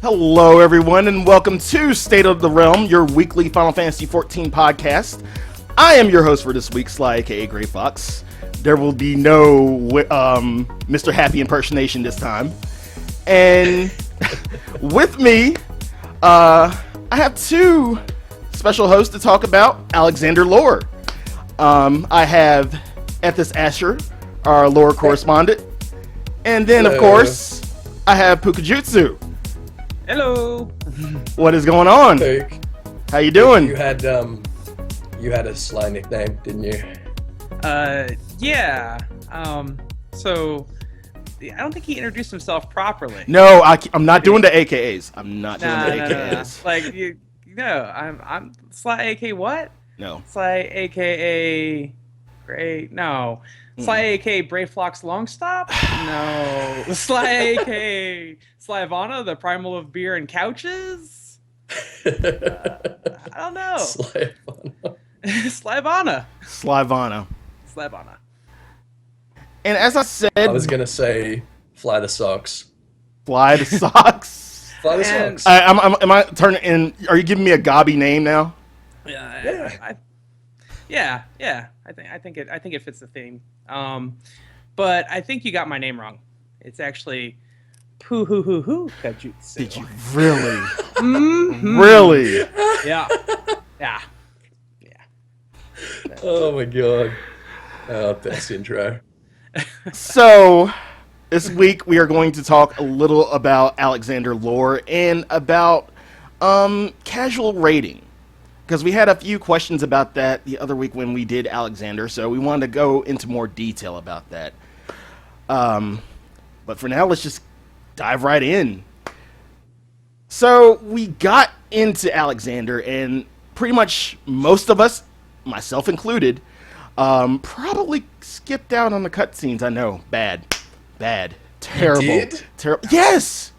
Hello, everyone, and welcome to State of the Realm, your weekly Final Fantasy XIV podcast. I am your host for this week, Slyakagreyfox. There will be no Mr. Happy impersonation this time. And with me, I have two special hosts to talk about Alexander lore. I have Ethys Asher, our lore correspondent. And then, of course, I have Pookajutsu. Hello. What is going on? Pook. How you doing? You had a Slyh nickname, didn't you? Yeah. So I don't think he introduced himself properly. No, I'm not doing the AKAs. I'm not doing the AKAs. No. Like I'm Slyh AK what? No. Slyh AKA Great. No. Slyh AK Brayflox Longstop? No. Slyh AK Slyvana, the primal of beer and couches? I don't know. Slyvana. Slyvana. And as I said, I was gonna say fly the socks. Fly the socks. Fly the socks. Am I turning in? Are you giving me a gobby name now? Yeah. I think it fits the theme. But I think you got my name wrong. It's actually Pookajutsu. Did you really? Mm-hmm. Really? Yeah. Oh my god. Oh, best intro. So, this week we are going to talk a little about Alexander lore and about casual raiding. Because we had a few questions about that the other week when we did Alexander, so we wanted to go into more detail about that. But for now, let's just dive right in. So we got into Alexander, and pretty much most of us, myself included, probably skipped out on the cutscenes. I know, bad, terrible, terrible. Yes.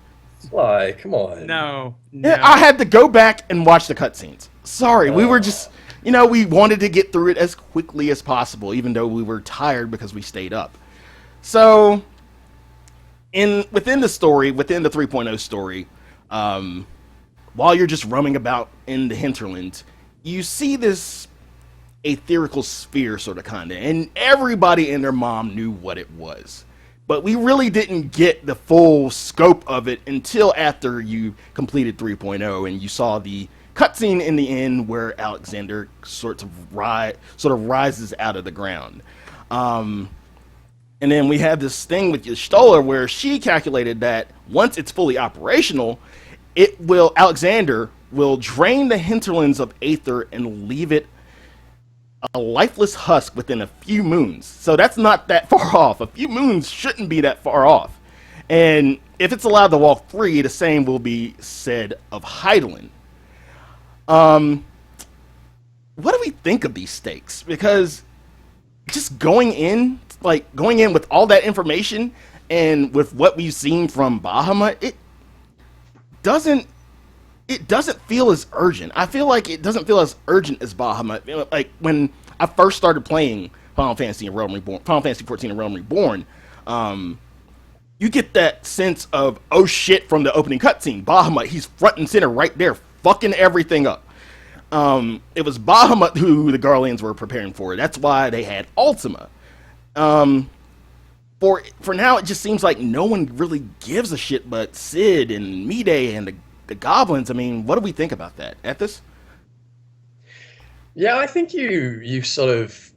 Slyh, come on. No. Yeah, I had to go back and watch the cutscenes. Sorry, we were just, we wanted to get through it as quickly as possible, even though we were tired because we stayed up. So, within the story, within the 3.0 story, while you're just roaming about in the hinterlands, you see this etherical sphere, sort of, kind of, and everybody and their mom knew what it was. But we really didn't get the full scope of it until after you completed 3.0 and you saw the cutscene in the end where Alexander sort of rises out of the ground. And then we have this thing with Y'shtola where she calculated that once it's fully operational, Alexander will drain the hinterlands of Aether and leave it a lifeless husk within a few moons. So that's not that far off. A few moons shouldn't be that far off. And if it's allowed to walk free, the same will be said of Hydaelyn. What do we think of these stakes? Because just going in with all that information and with what we've seen from Bahamut, it doesn't feel as urgent. I feel like it doesn't feel as urgent as Bahamut. Like when I first started playing Final Fantasy XIV and Realm Reborn, you get that sense of, oh shit, from the opening cutscene. Bahamut, he's front and center right there, fucking everything up. It was Bahamut who the Garleans were preparing for. That's why they had Ultima. For now, it just seems like no one really gives a shit but Cid and Mide and the goblins. I mean, what do we think about that? Ethys? Yeah, I think you sort of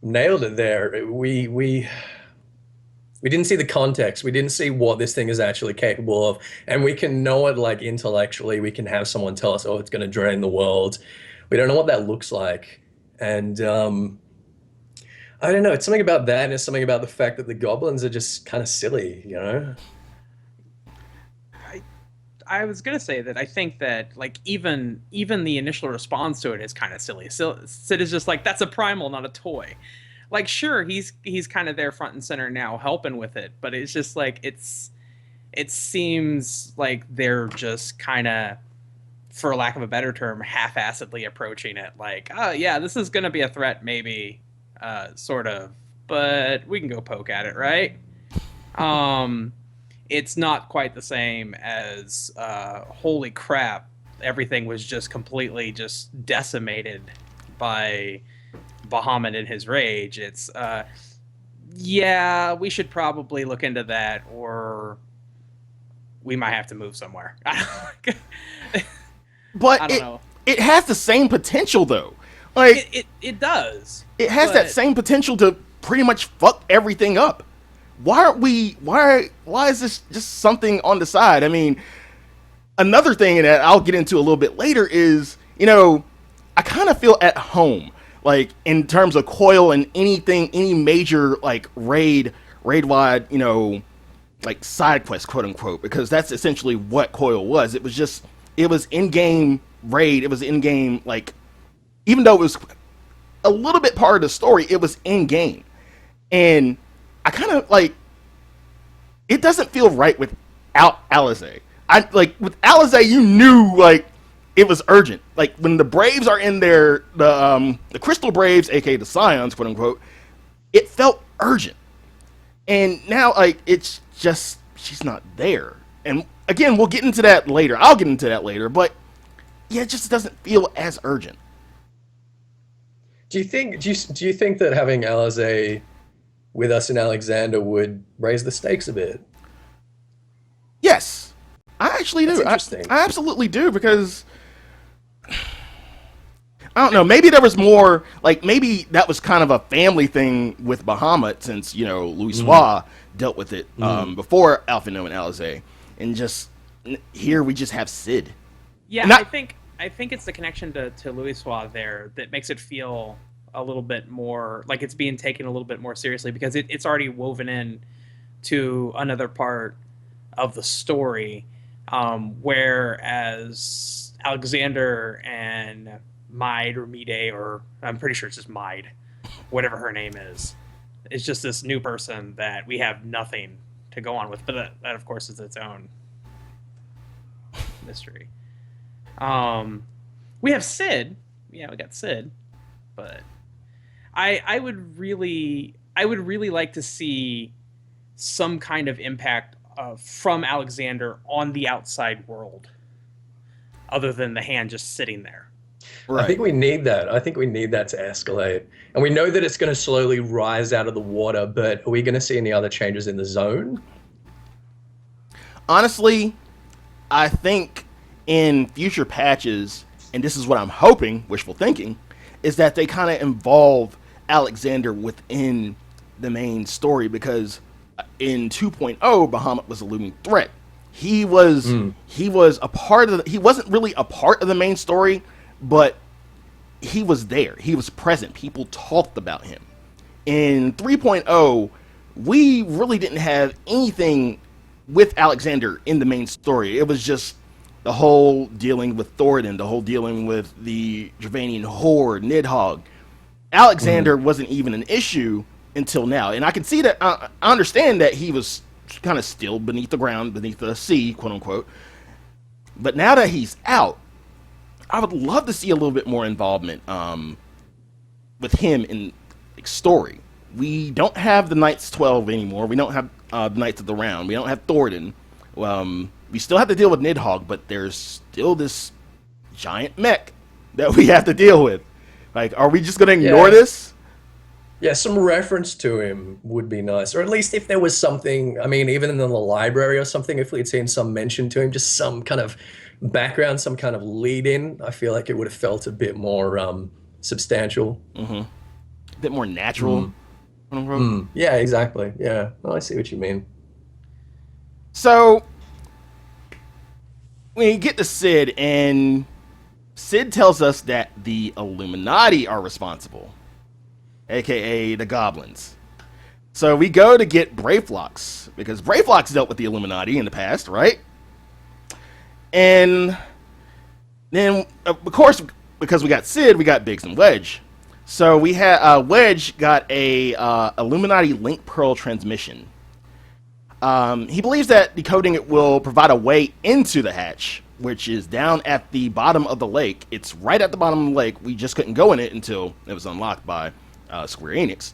nailed it there. We didn't see the context. We didn't see what this thing is actually capable of. And we can know it like intellectually. We can have someone tell us, oh, it's going to drain the world. We don't know what that looks like. And I don't know. It's something about that, and it's something about the fact that the goblins are just kind of silly, I was gonna say that I think that like even the initial response to it is kind of silly. Cid is just like, that's a primal, not a toy. Like, sure, he's kind of there front and center now, helping with it, but it's just like it seems like they're just kind of, for lack of a better term, half-assedly approaching it. Like, oh yeah, this is gonna be a threat, maybe, sort of, but we can go poke at it, right? it's not quite the same as holy crap, everything was just completely just decimated by Bahamut in his rage. It's yeah, we should probably look into that, or we might have to move somewhere. But I don't know. It has the same potential though. Like It does. it has that same potential to pretty much fuck everything up. Why is this just something on the side? I mean, another thing that I'll get into a little bit later is, I kind of feel at home, like in terms of Coil and any major like raid wide, like side quest, quote unquote, because that's essentially what Coil was. It was in-game raid. It was in-game, like, even though it was a little bit part of the story, it was in-game. And I kind of, like, it doesn't feel right without Alizé. With Alizé, you knew, like, it was urgent. Like, when the Braves are in there, the Crystal Braves, aka the Scions, quote unquote, it felt urgent. And now, like, it's just, she's not there. And again, we'll get into that later. I'll get into that later, but yeah, it just doesn't feel as urgent. Do you think that having Alizé with us in Alexander would raise the stakes a bit? Yes, I actually do. That's interesting. I absolutely do, because I don't know. Maybe there was more, like, maybe that was kind of a family thing with Bahamut, since, Louis Slyh dealt with it before Alphino and Alizé. And just here we just have Sid. Yeah, I think it's the connection to Louis Slyh there that makes it feel a little bit more like it's being taken a little bit more seriously, because it's already woven in to another part of the story, whereas Alexander and Maid or Mide, or I'm pretty sure it's just Maid, whatever her name is just this new person that we have nothing to go on with, but that of course is its own mystery. We have Sid. Yeah, we got Sid, but I would really like to see some kind of impact from Alexander on the outside world, other than the hand just sitting there. Right. I think we need that. I think we need that to escalate. And we know that it's going to slowly rise out of the water, but are we going to see any other changes in the zone? Honestly, I think in future patches, and this is what I'm hoping, wishful thinking, is that they kind of involve Alexander within the main story, because in 2.0, Bahamut was a looming threat. He was a part of he wasn't really a part of the main story, but he was there. He was present. People talked about him. In 3.0, we really didn't have anything with Alexander in the main story. It was just the whole dealing with Thoradin, the whole dealing with the Dravanian Horde, Nidhogg. Alexander wasn't even an issue until now. And I can see that, I understand that he was kind of still beneath the ground, beneath the sea, quote unquote. But now that he's out, I would love to see a little bit more involvement with him in story. We don't have the Knights 12 anymore. We don't have the Knights of the Round. We don't have Thoradin. We still have to deal with Nidhogg, but there's still this giant mech that we have to deal with. Like, are we just going to ignore this? Yeah, some reference to him would be nice. Or at least if there was something, I mean, even in the library or something, if we'd seen some mention to him, just some kind of background, some kind of lead-in, I feel like it would have felt a bit more substantial. A bit more natural. Yeah, exactly. Yeah, well, I see what you mean. So, we get to Sid, and Sid tells us that the Illuminati are responsible, aka the goblins. So we go to get Brayflox, because Brayflox dealt with the Illuminati in the past, right? And then, of course, because we got Sid, we got Biggs and Wedge. So we had Wedge got a Illuminati link pearl transmission. He believes that decoding it will provide a way into the hatch, which is down at the bottom of the lake. It's right at the bottom of the lake. We just couldn't go in it until it was unlocked by Square Enix.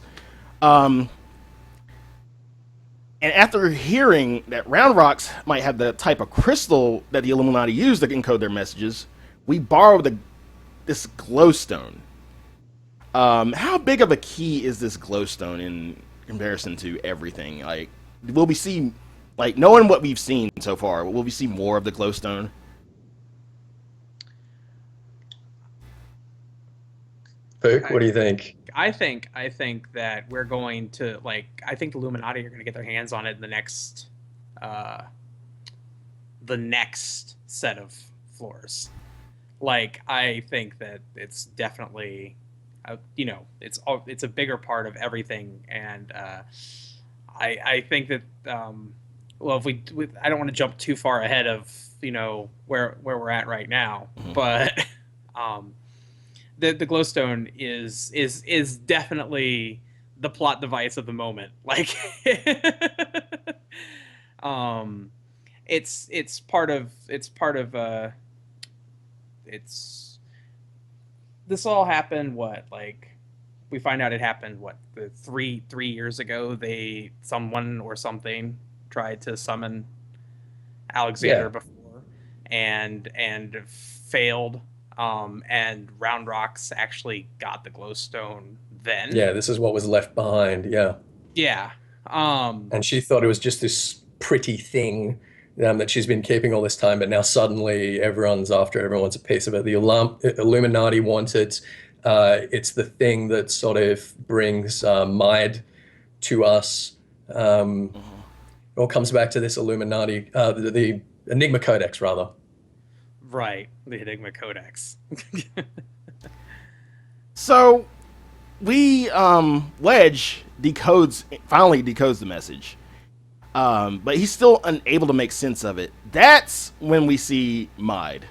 And after hearing that round rocks might have the type of crystal that the Illuminati used to encode their messages, we borrowed this glowstone. How big of a key is this glowstone in comparison to everything? Like, will we see, like, knowing what we've seen so far, will we see more of the glowstone? Pook, what do you think? I think that we're going to, like, I think the Illuminati are going to get their hands on it in the next set of floors. Like, I think that it's definitely, it's a bigger part of everything, and I think that well, if we I don't want to jump too far ahead of where we're at right now, but the glowstone is definitely the plot device of the moment. Like, it's part of this all happened, what, like, we find out it happened, what, three years ago. Someone or something tried to summon Alexander before and failed. And Round Rocks actually got the glowstone then. Yeah, this is what was left behind. Yeah. Yeah. And she thought it was just this pretty thing that she's been keeping all this time, but now suddenly everyone's after it. Everyone wants a piece of it. The Illuminati want it. It's the thing that sort of brings Mind to us. It all comes back to this Illuminati, the Enigma Codex, rather. Right, the Enigma Codex. So, Wedge finally decodes the message. But he's still unable to make sense of it. That's when we see Maid,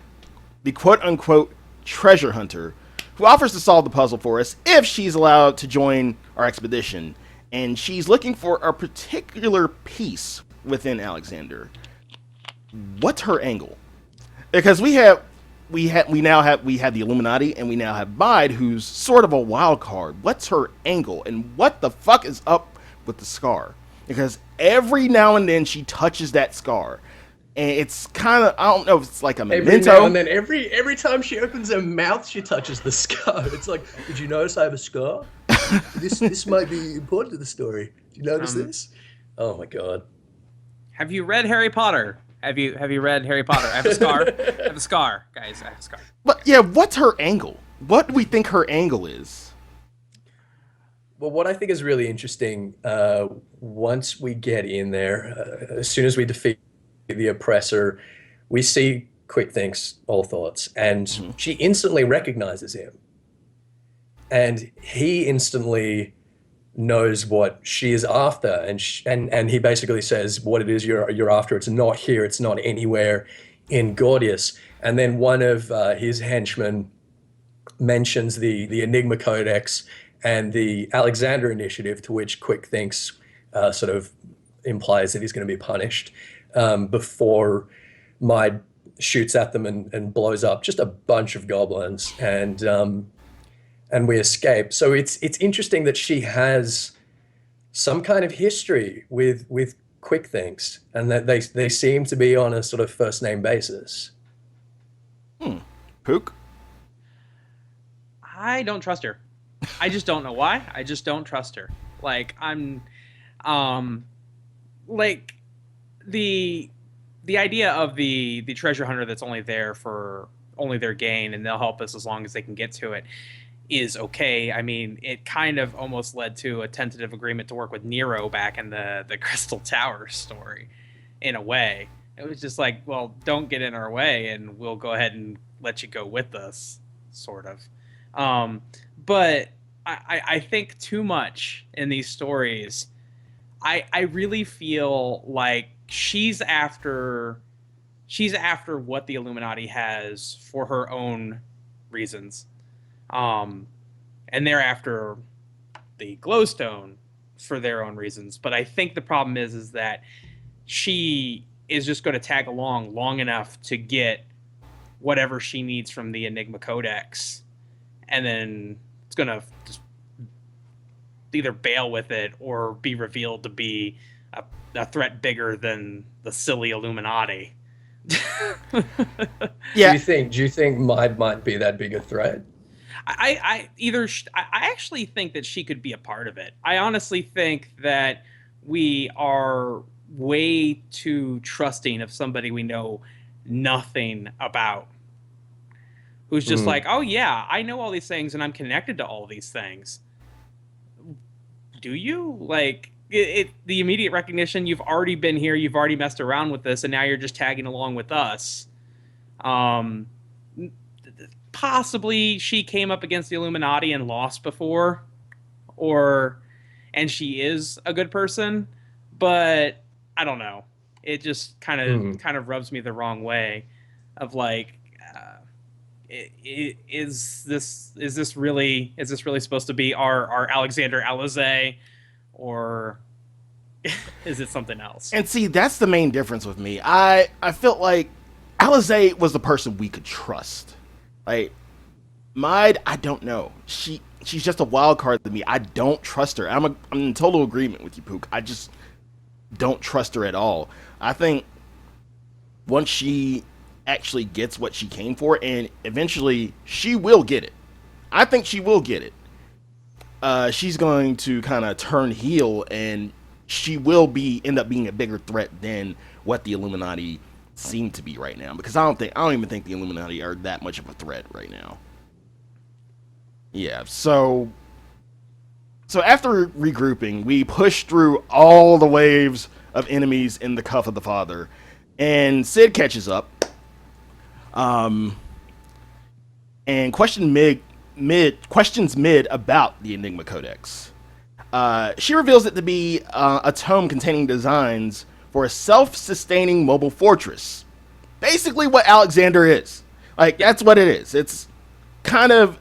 the quote-unquote treasure hunter, who offers to solve the puzzle for us if she's allowed to join our expedition. And she's looking for a particular piece within Alexander. What's her angle? Because we have the Illuminati, and we now have Maid, who's sort of a wild card. What's her angle, and what the fuck is up with the scar? Because every now and then she touches that scar, and it's kind of, I don't know if it's like a memento. Every now and then, every time she opens her mouth, she touches the scar. It's like, did you notice I have a scar? This might be important to the story. Did you notice this? Oh my god. Have you read Harry Potter? Have you read Harry Potter? I have a scar. I have a scar, guys. I have a scar. But yeah, what's her angle? What do we think her angle is? Well, what I think is really interesting, once we get in there, as soon as we defeat the oppressor, we see Quick Think's all thoughts, and she instantly recognizes him. And he instantly knows what she is after, and he basically says what it is you're after. It's not here. It's not anywhere in Gordius. And then one of his henchmen mentions the Enigma Codex and the Alexander Initiative, to which Quick Thinks sort of implies that he's going to be punished before Maid shoots at them and blows up just a bunch of goblins, and we escape. So it's interesting that she has some kind of history with Quick Thinks, and that they seem to be on a sort of first name basis. Pook? I don't trust her. I just don't know why. I just don't trust her. Like, I'm, like, the idea of the treasure hunter that's only there for only their gain, and they'll help us as long as they can get to it, is okay. I mean, it kind of almost led to a tentative agreement to work with Nero back in the Crystal Tower story, in a way. It was just like, well, don't get in our way, and we'll go ahead and let you go with us, sort of. But I think too much in these stories. I really feel like she's after what the Illuminati has for her own reasons. And they're after the glowstone for their own reasons. But I think the problem is that she is just going to tag along long enough to get whatever she needs from the Enigma Codex, and then it's going to just either bail with it or be revealed to be a threat bigger than the silly Illuminati. Yeah. Do you think might be that big a threat? I actually think that she could be a part of it. I honestly think that we are way too trusting of somebody we know nothing about, who's just like, oh yeah, I know all these things and I'm connected to all these things. Do you? Like, the immediate recognition, you've already been here, you've already messed around with this, and now you're just tagging along with us. Possibly she came up against the Illuminati and lost before, and she is a good person, but I don't know. It just kind of rubs me the wrong way, of like, is this really supposed to be our Alexander Alizé, or is it something else? And see, that's the main difference with me. I felt like Alizé was the person we could trust. Like, Maid, I don't know. She's just a wild card to me. I don't trust her. I'm in total agreement with you, Pook. I just don't trust her at all. I think once she actually gets what she came for, and eventually she will get it. I think she will get it. She's going to kind of turn heel, and she will end up being a bigger threat than what the Illuminati seem to be right now. Because I don't even think the Illuminati are that much of a threat right now. Yeah, so after regrouping, we pushed through all the waves of enemies in the Cuff of the Father, and Sid catches up, and questions Mid about the Enigma Codex. She reveals it to be a tome containing designs for a self-sustaining mobile fortress. Basically what Alexander is. Like, that's what it is. It's kind of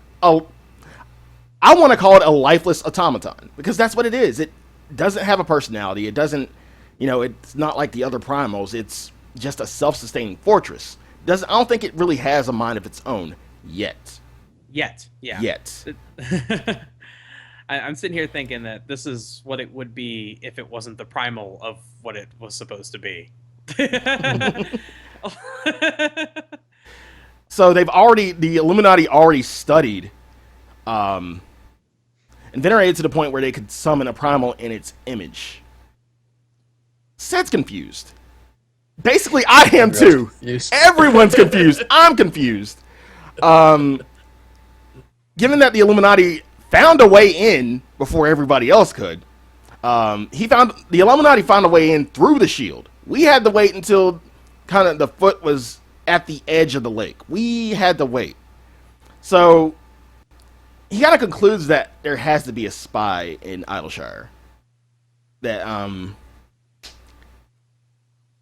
I want to call it a lifeless automaton, because that's what it is. It doesn't have a personality. It doesn't, it's not like the other primals. It's just a self-sustaining fortress. I don't think it really has a mind of its own yet. Yeah. Yet. I'm sitting here thinking that this is what it would be if it wasn't the primal of what it was supposed to be. So the Illuminati already studied and venerated to the point where they could summon a primal in its image. Sid's confused. Basically, I am too. Everyone's confused. I'm confused. Given that the Illuminati found a way in before everybody else could, the Illuminati found a way in through the shield. We had to wait until kind of the foot was at the edge of the lake. We had to wait. So he kind of concludes that there has to be a spy in Idleshire. That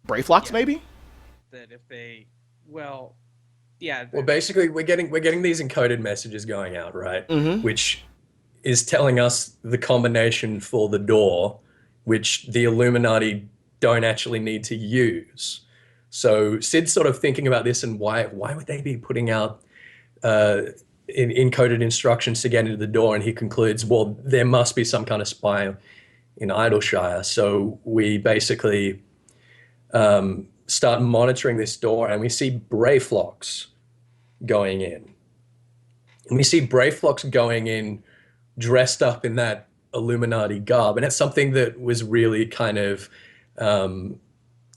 Brayflox, maybe? That if they, well, yeah. Well, basically, we're getting these encoded messages going out, right? Mm-hmm. Which is telling us the combination for the door, which the Illuminati don't actually need to use. So Sid's sort of thinking about this, and why would they be putting out encoded instructions to get into the door? And he concludes, well, there must be some kind of spy in Idleshire. So we basically start monitoring this door, and we see Brayflox going in. And we see Brayflox going in dressed up in that Illuminati garb. And it's something that was really kind of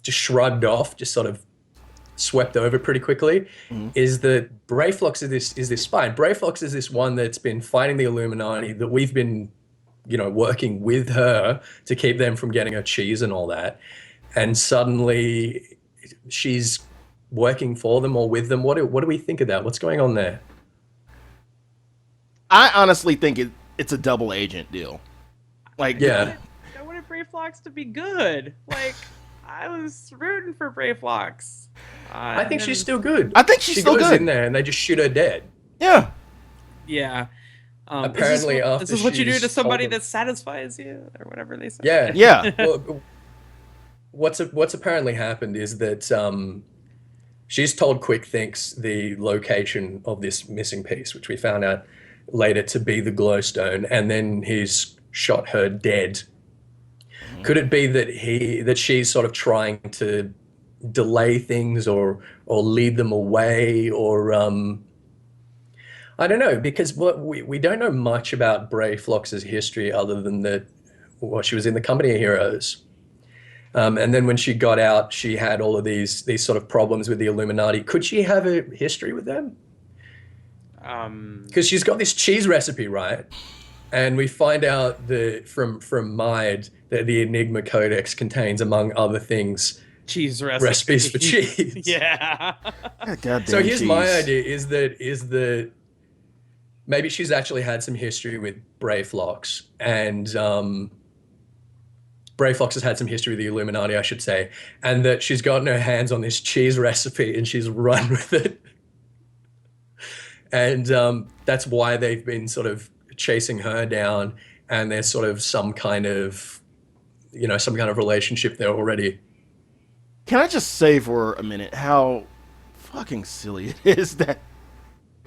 just shrugged off, just sort of swept over pretty quickly, is that Brayflox is this spy. And Brayflox is this one that's been fighting the Illuminati, that we've been, working with her to keep them from getting her cheese and all that. And suddenly she's working for them or with them. What do we think of that? What's going on there? I honestly think it's a double agent deal. Like, yeah. I wanted Brayflox to be good. Like, I was rooting for Brayflox. I think she's still good. I think she's still good. She goes in there and they just shoot her dead. Yeah. Yeah. Apparently, this is what you do to somebody that satisfies you, or whatever they say. Yeah. Yeah. Well, what's apparently happened is that she's told Quick Thinks the location of this missing piece, which we found out later to be the glowstone, and then he's shot her dead. Could it be that she's sort of trying to delay things or lead them away, or I don't know, because we don't know much about Brayflox's history other than that she was in the Company of Heroes. And then when she got out, she had all of these sort of problems with the Illuminati. Could she have a history with them? Because she's got this cheese recipe, right? And we find out that from Mide that the Enigma Codex contains, among other things, cheese recipes for cheese. Yeah. Goddamn So here's cheese. my idea: is that maybe she's actually had some history with Brayflox, and Brayflox has had some history with the Illuminati, I should say, and that she's gotten her hands on this cheese recipe and she's run with it. And that's why they've been sort of chasing her down, and there's sort of some kind of relationship there already. Can I just say for a minute how fucking silly it is that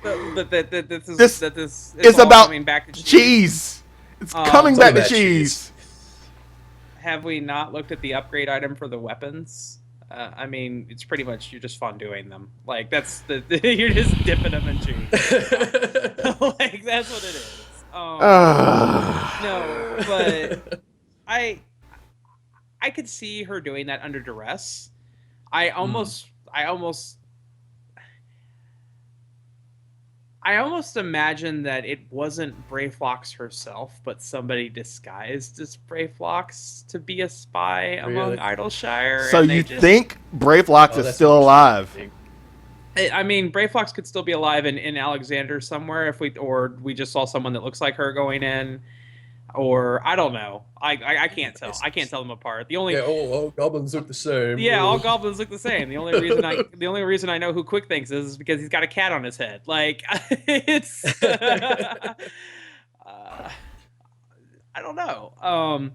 this is all about coming back to cheese. It's coming back to cheese. Have we not looked at the upgrade item for the weapons? I mean, it's pretty much you're just fonduing them. Like that's you're just dipping them in cheese. Like that's what it is. No, but I could see her doing that under duress. I almost imagine that it wasn't Brayflox herself, but somebody disguised as Brayflox to be a spy among Idleshire. So you think Brayflox is still alive? I mean, Brayflox could still be alive in Alexander somewhere if we just saw someone that looks like her going in, or I don't know. I can't tell. I can't tell them apart. The only all goblins look the same. Yeah, all goblins look the same. The only reason I know who Quick thinks is because he's got a cat on his head. Like it's I don't know.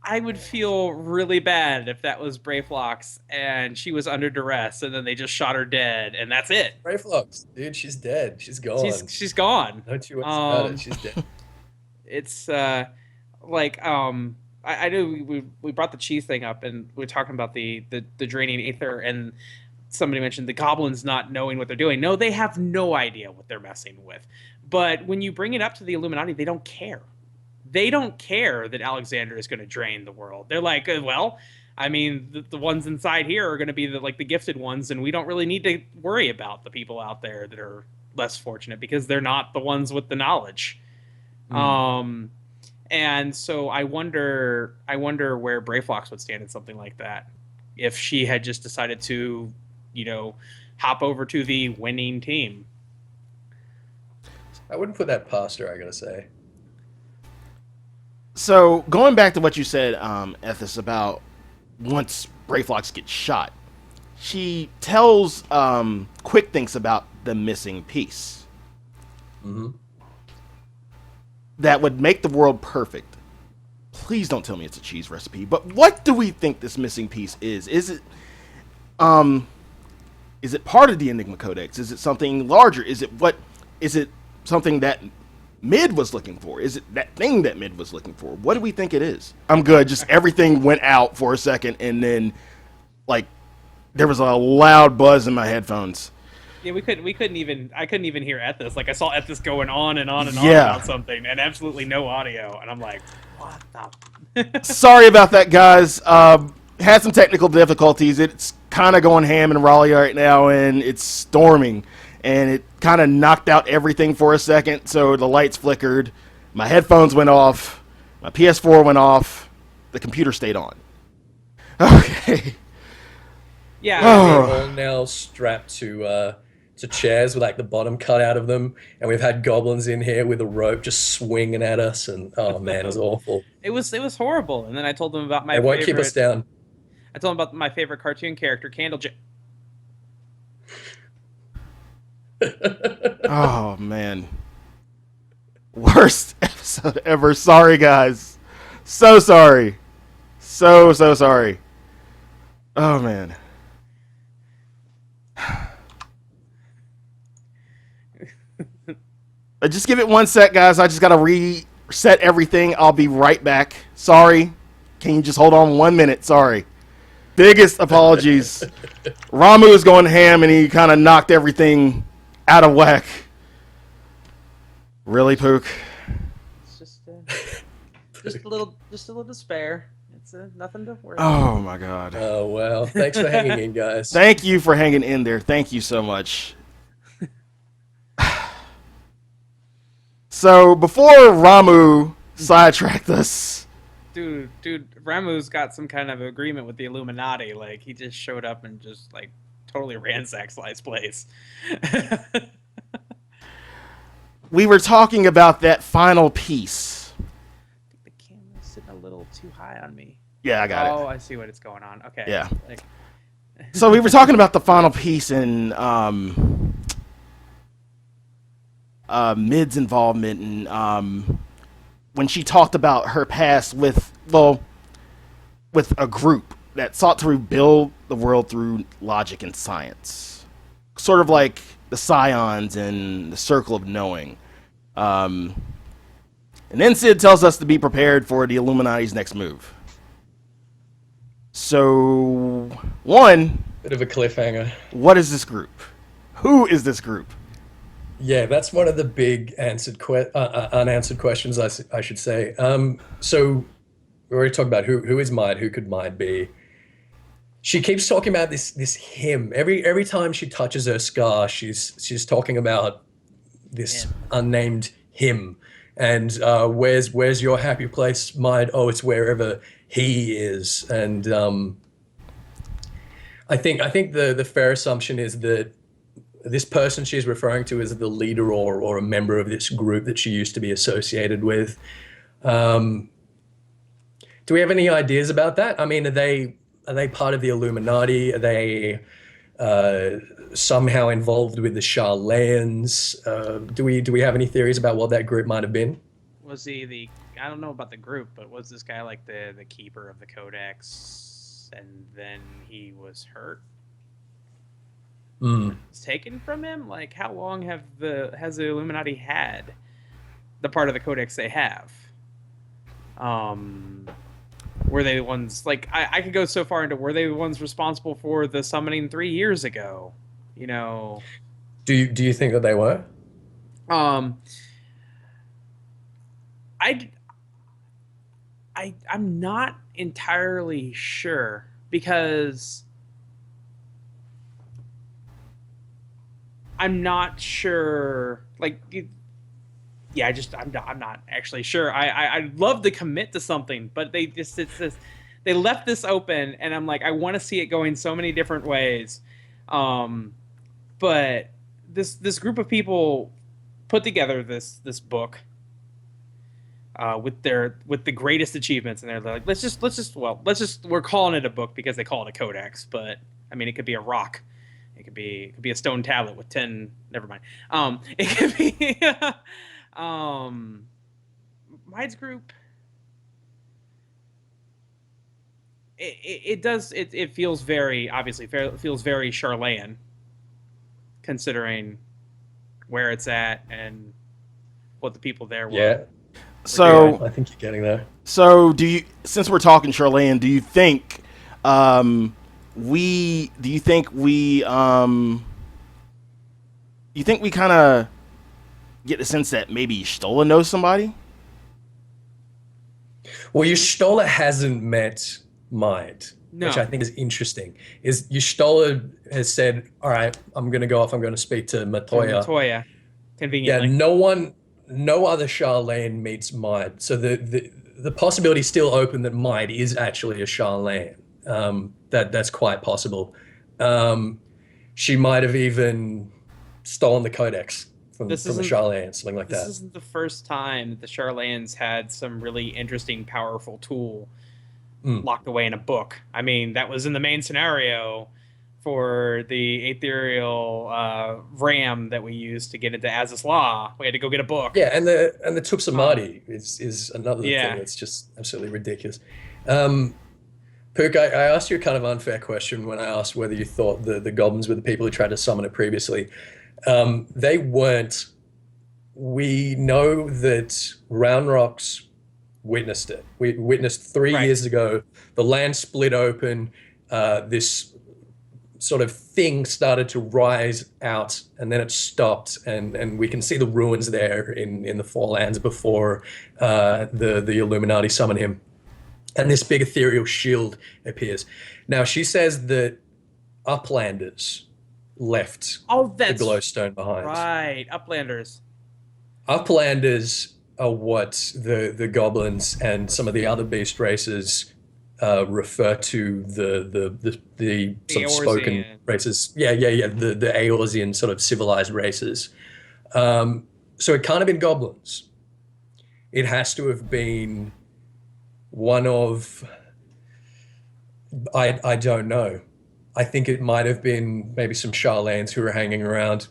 I would feel really bad if that was Brayflox and she was under duress and then they just shot her dead and that's it. Brayflox, dude, she's dead. She's gone. She's gone. Don't you worry about it. She's dead. It's I knew we brought the cheese thing up and we were talking about the draining ether, and somebody mentioned the goblins not knowing what they're doing. No, they have no idea what they're messing with. But when you bring it up to the Illuminati, they don't care. They don't care that Alexander is going to drain the world. They're like, well, I mean, the ones inside here are going to be the gifted ones, and we don't really need to worry about the people out there that are less fortunate because they're not the ones with the knowledge. And so I wonder where Brayflox would stand in something like that if she had just decided to, hop over to the winning team. I wouldn't put that past her, I gotta say. So going back to what you said, Ethys, about once Brayflox gets shot, she tells Quick thinks about the missing piece. Mm-hmm. That would make the world perfect. Please don't tell me it's a cheese recipe. But what do we think this missing piece is? Is it part of the Enigma Codex? Is it something larger? Is it something that Mid was looking for? Is it that thing that Mid was looking for? What do we think it is? I'm good. Just everything went out for a second, and then there was a loud buzz in my headphones. Yeah, I couldn't even hear Ethys. Like I saw Ethys going on and on and on Yeah. about something and absolutely no audio. And I'm like, what the? Sorry about that, guys. Had some technical difficulties. It's kind of going ham in Raleigh right now, and it's storming. And it kind of knocked out everything for a second, so the lights flickered. My headphones went off. My PS4 went off. The computer stayed on. Okay. Yeah. We're all now strapped to chairs with the bottom cut out of them, and we've had goblins in here with a rope just swinging at us, and oh man, it was awful. It was horrible. And then I told them about my It won't keep us down. I told them about my favorite cartoon character, Candlejack. Oh, man. Worst episode ever. Sorry, guys. So sorry. So sorry. Oh, man. Just give it 1 sec, guys. I just got to reset everything. I'll be right back. Sorry. Can you just hold on 1 minute? Sorry. Biggest apologies. Ramu is going ham, and he kind of knocked everything out of whack. Really, Pook? It's just a little despair. It's nothing to worry. Oh my God. Oh well. Thanks for hanging in, guys. Thank you for hanging in there. Thank you so much. So before Ramu sidetracked us, dude, Ramu's got some kind of agreement with the Illuminati. Like, he just showed up and just like totally ransacked Sly's place. we were talking about that final piece. The camera's sitting a little too high on me. Yeah, I got it. Oh, I see what it's going on. Okay. Yeah. Like... So we were talking about the final piece in Mid's involvement, and when she talked about her past with a group that sought to rebuild the world through logic and science, sort of like the Scions and the Circle of Knowing. And then Sid tells us to be prepared for the Illuminati's next move. So, one, Bit of a cliffhanger. what is this group? Who is this group? Yeah, that's one of the big unanswered questions, I should say. So we already talked about who is Maid, who could Maid be. She keeps talking about this him. Every time she touches her scar, she's talking about this unnamed him. And where's your happy place, Maid? Oh, it's wherever he is. And I think the fair assumption is that this person she's referring to is the leader or a member of this group that she used to be associated with. Do we have any ideas about that? I mean, are they part of the Illuminati? Are they somehow involved with the Sharlayans? Do we have any theories about what that group might have been? Was he I don't know about the group, but was this guy like the keeper of the Codex, and then he was hurt? It's taken from him? Like, how long has the Illuminati had the part of the Codex they have? Were they the ones, like, I could go so far into, were they the ones responsible for the summoning 3 years ago? You know? Do you think that they were? I'm not entirely sure, because I'm not sure, like, I'm not actually sure. I'd love to commit to something, but they left this open, and I'm like, I want to see it going so many different ways. But this group of people put together this book with the greatest achievements, and they're like, let's just we're calling it a book because they call it a codex, but I mean, it could be a rock. It could be a stone tablet with 10. Never mind. It could be Maid's group. It feels very Sharlayan, considering where it's at and what the people there were. Yeah. So I think you're getting there. So since we're talking Sharlayan, do you think we kind of get the sense that maybe Stola knows somebody? Well, Yustola hasn't met Maid, No. which I think is interesting. Is Yustola has said, all right, I'm going to go off, I'm going to speak to Matoya. Matoya, conveniently. Yeah, no other Sharlayan meets Maid. So the possibility is still open that Maid is actually a Sharlayan. That's quite possible. She might have even stolen the Codex from the Sharlayan, something like that. This isn't the first time that the Sharlayans had some really interesting, powerful tool locked away in a book. I mean, that was in the main scenario for the ethereal ram that we used to get into Azaz Law. We had to go get a book. Yeah, and the Tupsamati is another thing that's just absolutely ridiculous. Pook, I asked you a kind of unfair question when I asked whether you thought the goblins were the people who tried to summon it previously. They weren't. We know that Round Rock's witnessed it. We witnessed 3 Right. years ago, the land split open, this sort of thing started to rise out, and then it stopped, and we can see the ruins there in the Forelands before the Illuminati summon him. And this big ethereal shield appears. Now, she says that Uplanders left the That's glowstone behind. right. Uplanders. Uplanders are what the goblins and some of the other beast races refer to the sort of spoken Eorzean. races. Yeah, the Eorzean sort of civilized races. So it can't have been goblins. It has to have been one of, I don't know. I think it might have been maybe some Sharlayans who were hanging around.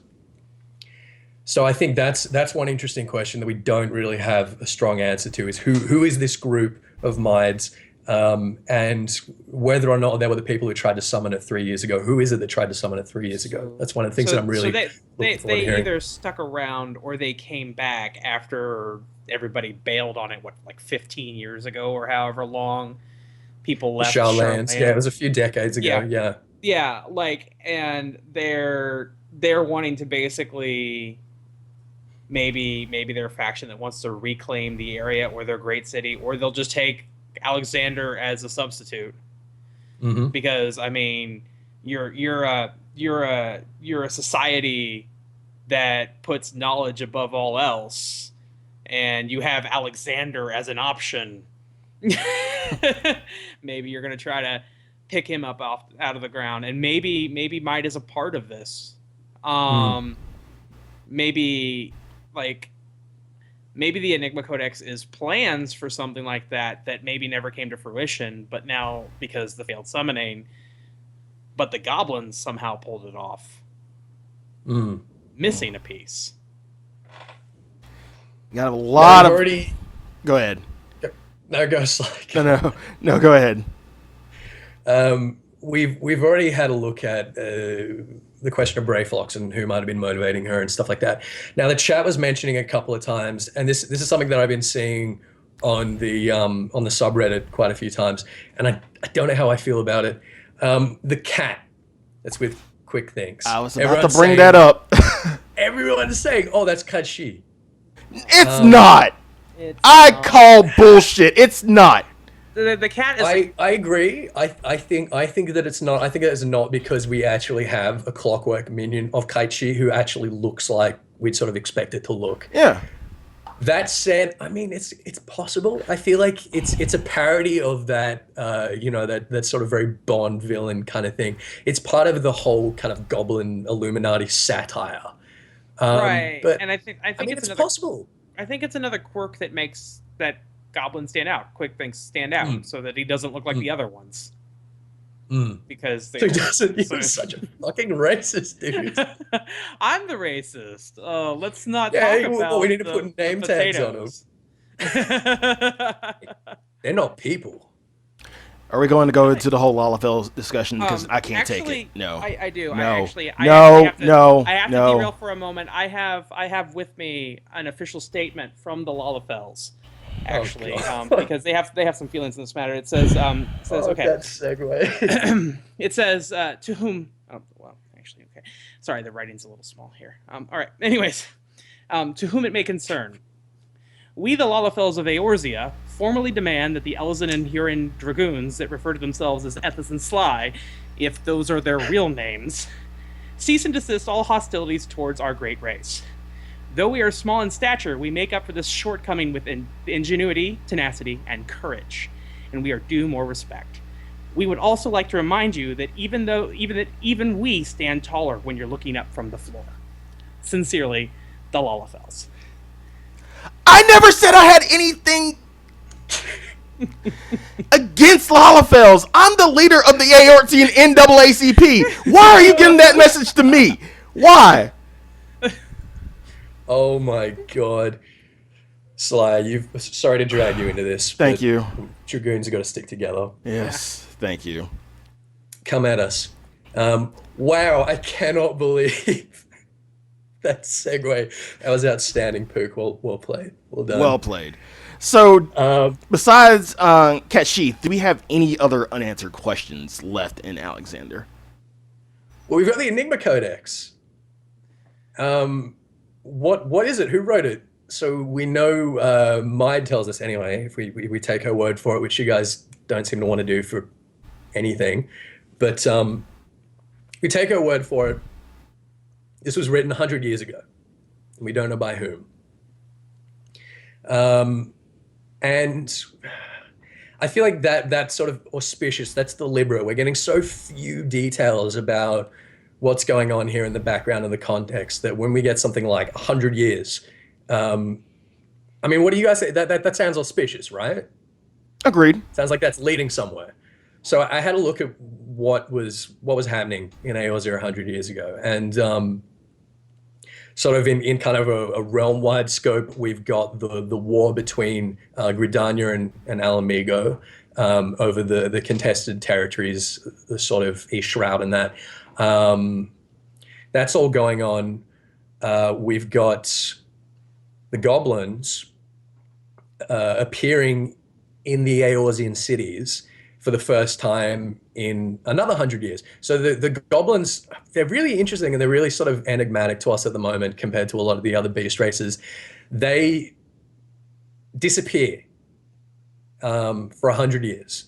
So I think that's one interesting question that we don't really have a strong answer to, is who is this group of Mides, and whether or not they were the people who tried to summon it 3 years ago. Who is it that tried to summon it 3 years ago? That's one of the things that I'm really they looking forward to hearing. either stuck around or they came back after everybody bailed on it, like 15 years ago or however long people left. Sharlayans. Sharlayan. Yeah, it was a few decades ago. Yeah. Yeah. And they're wanting to basically maybe they're a faction that wants to reclaim the area or their great city, or they'll just take Alexander as a substitute. Mm-hmm. Because I mean, you're a society that puts knowledge above all else, and you have Alexander as an option. Maybe you're gonna try to pick him up out of the ground, and maybe Might is a part of this. Maybe the Enigma Codex is plans for something like that maybe never came to fruition, but now, because the failed summoning, but the goblins somehow pulled it off. Missing a piece. You got a lot of... Already... Go ahead. No, go Slyh. No, go ahead. We've already had a look at the question of Brayflox and who might have been motivating her and stuff like that. Now, the chat was mentioning a couple of times, and this is something that I've been seeing on the subreddit quite a few times, and I don't know how I feel about it. The cat that's with Quick Things. I was about to bring that up. Everyone's saying, "Oh, that's Kachi." It's not. I call bullshit. It's not. The cat is. I agree. I think that it's not. I think it is not, because we actually have a clockwork minion of Kaichi who actually looks like we'd sort of expect it to look. Yeah. That said, I mean, it's possible. I feel like it's a parody of that, that sort of very Bond villain kind of thing. It's part of the whole kind of Goblin Illuminati satire. Right. But And I think it's possible. I think it's another quirk that makes that Goblin stand out. Quick Things stand out, so that he doesn't look like the other ones. Because he doesn't. You're such a fucking racist, dude. I'm the racist. Let's not talk well, about. we need to put name tags on them. They're not people. Are we going to go into the whole Lalafell discussion? Because I can't take it. No. I do. No. I have to derail for a moment. I have with me an official statement from the Lalafells. Actually, because they have some feelings in this matter. It says okay. That segue. It says to whom? Oh, well, actually, okay. Sorry, the writing's a little small here. All right. Anyways, to whom it may concern, we, the Lalafells of Eorzea, formally demand that the Elzen and Huron dragoons that refer to themselves as Ethys and Slyh, if those are their real names, cease and desist all hostilities towards our great race. Though we are small in stature, we make up for this shortcoming with ingenuity, tenacity, and courage, and we are due more respect. We would also like to remind you that even we stand taller when you're looking up from the floor. Sincerely, the Lalafells. I never said I had anything against Lalafells. I'm the leader of the Eorzean NAACP. Why are you giving that message to me? Why? Oh my god. Slyh, sorry to drag you into this. Thank you. Dragoons have got to stick together. Yes, thank you. Come at us. Wow, I cannot believe That segue, that was outstanding, Pook. Well played. Well done. Well played. So, besides Cat Sheath, do we have any other unanswered questions left in Alexander? Well, we've got the Enigma Codex. What is it? Who wrote it? So we know Maid tells us anyway, if we take her word for it, which you guys don't seem to want to do for anything. But we take her word for it. This was written 100 years ago. We don't know by whom. And I feel like that's sort of auspicious. That's deliberate. We're getting so few details about what's going on here in the background and the context that when we get something like 100 years, I mean, what do you guys say? That sounds auspicious, right? Agreed. Sounds like that's leading somewhere. So I had a look at what was happening in Eorzea 100 years ago, and sort of in kind of a realm-wide scope, we've got the war between Gridania and Alamigo over the contested territories, the sort of East Shroud and that. That's all going on. We've got the goblins appearing in the Eorzean cities for the first time in another 100 years. So the goblins, they're really interesting and they're really sort of enigmatic to us at the moment compared to a lot of the other beast races. They disappear for 100 years.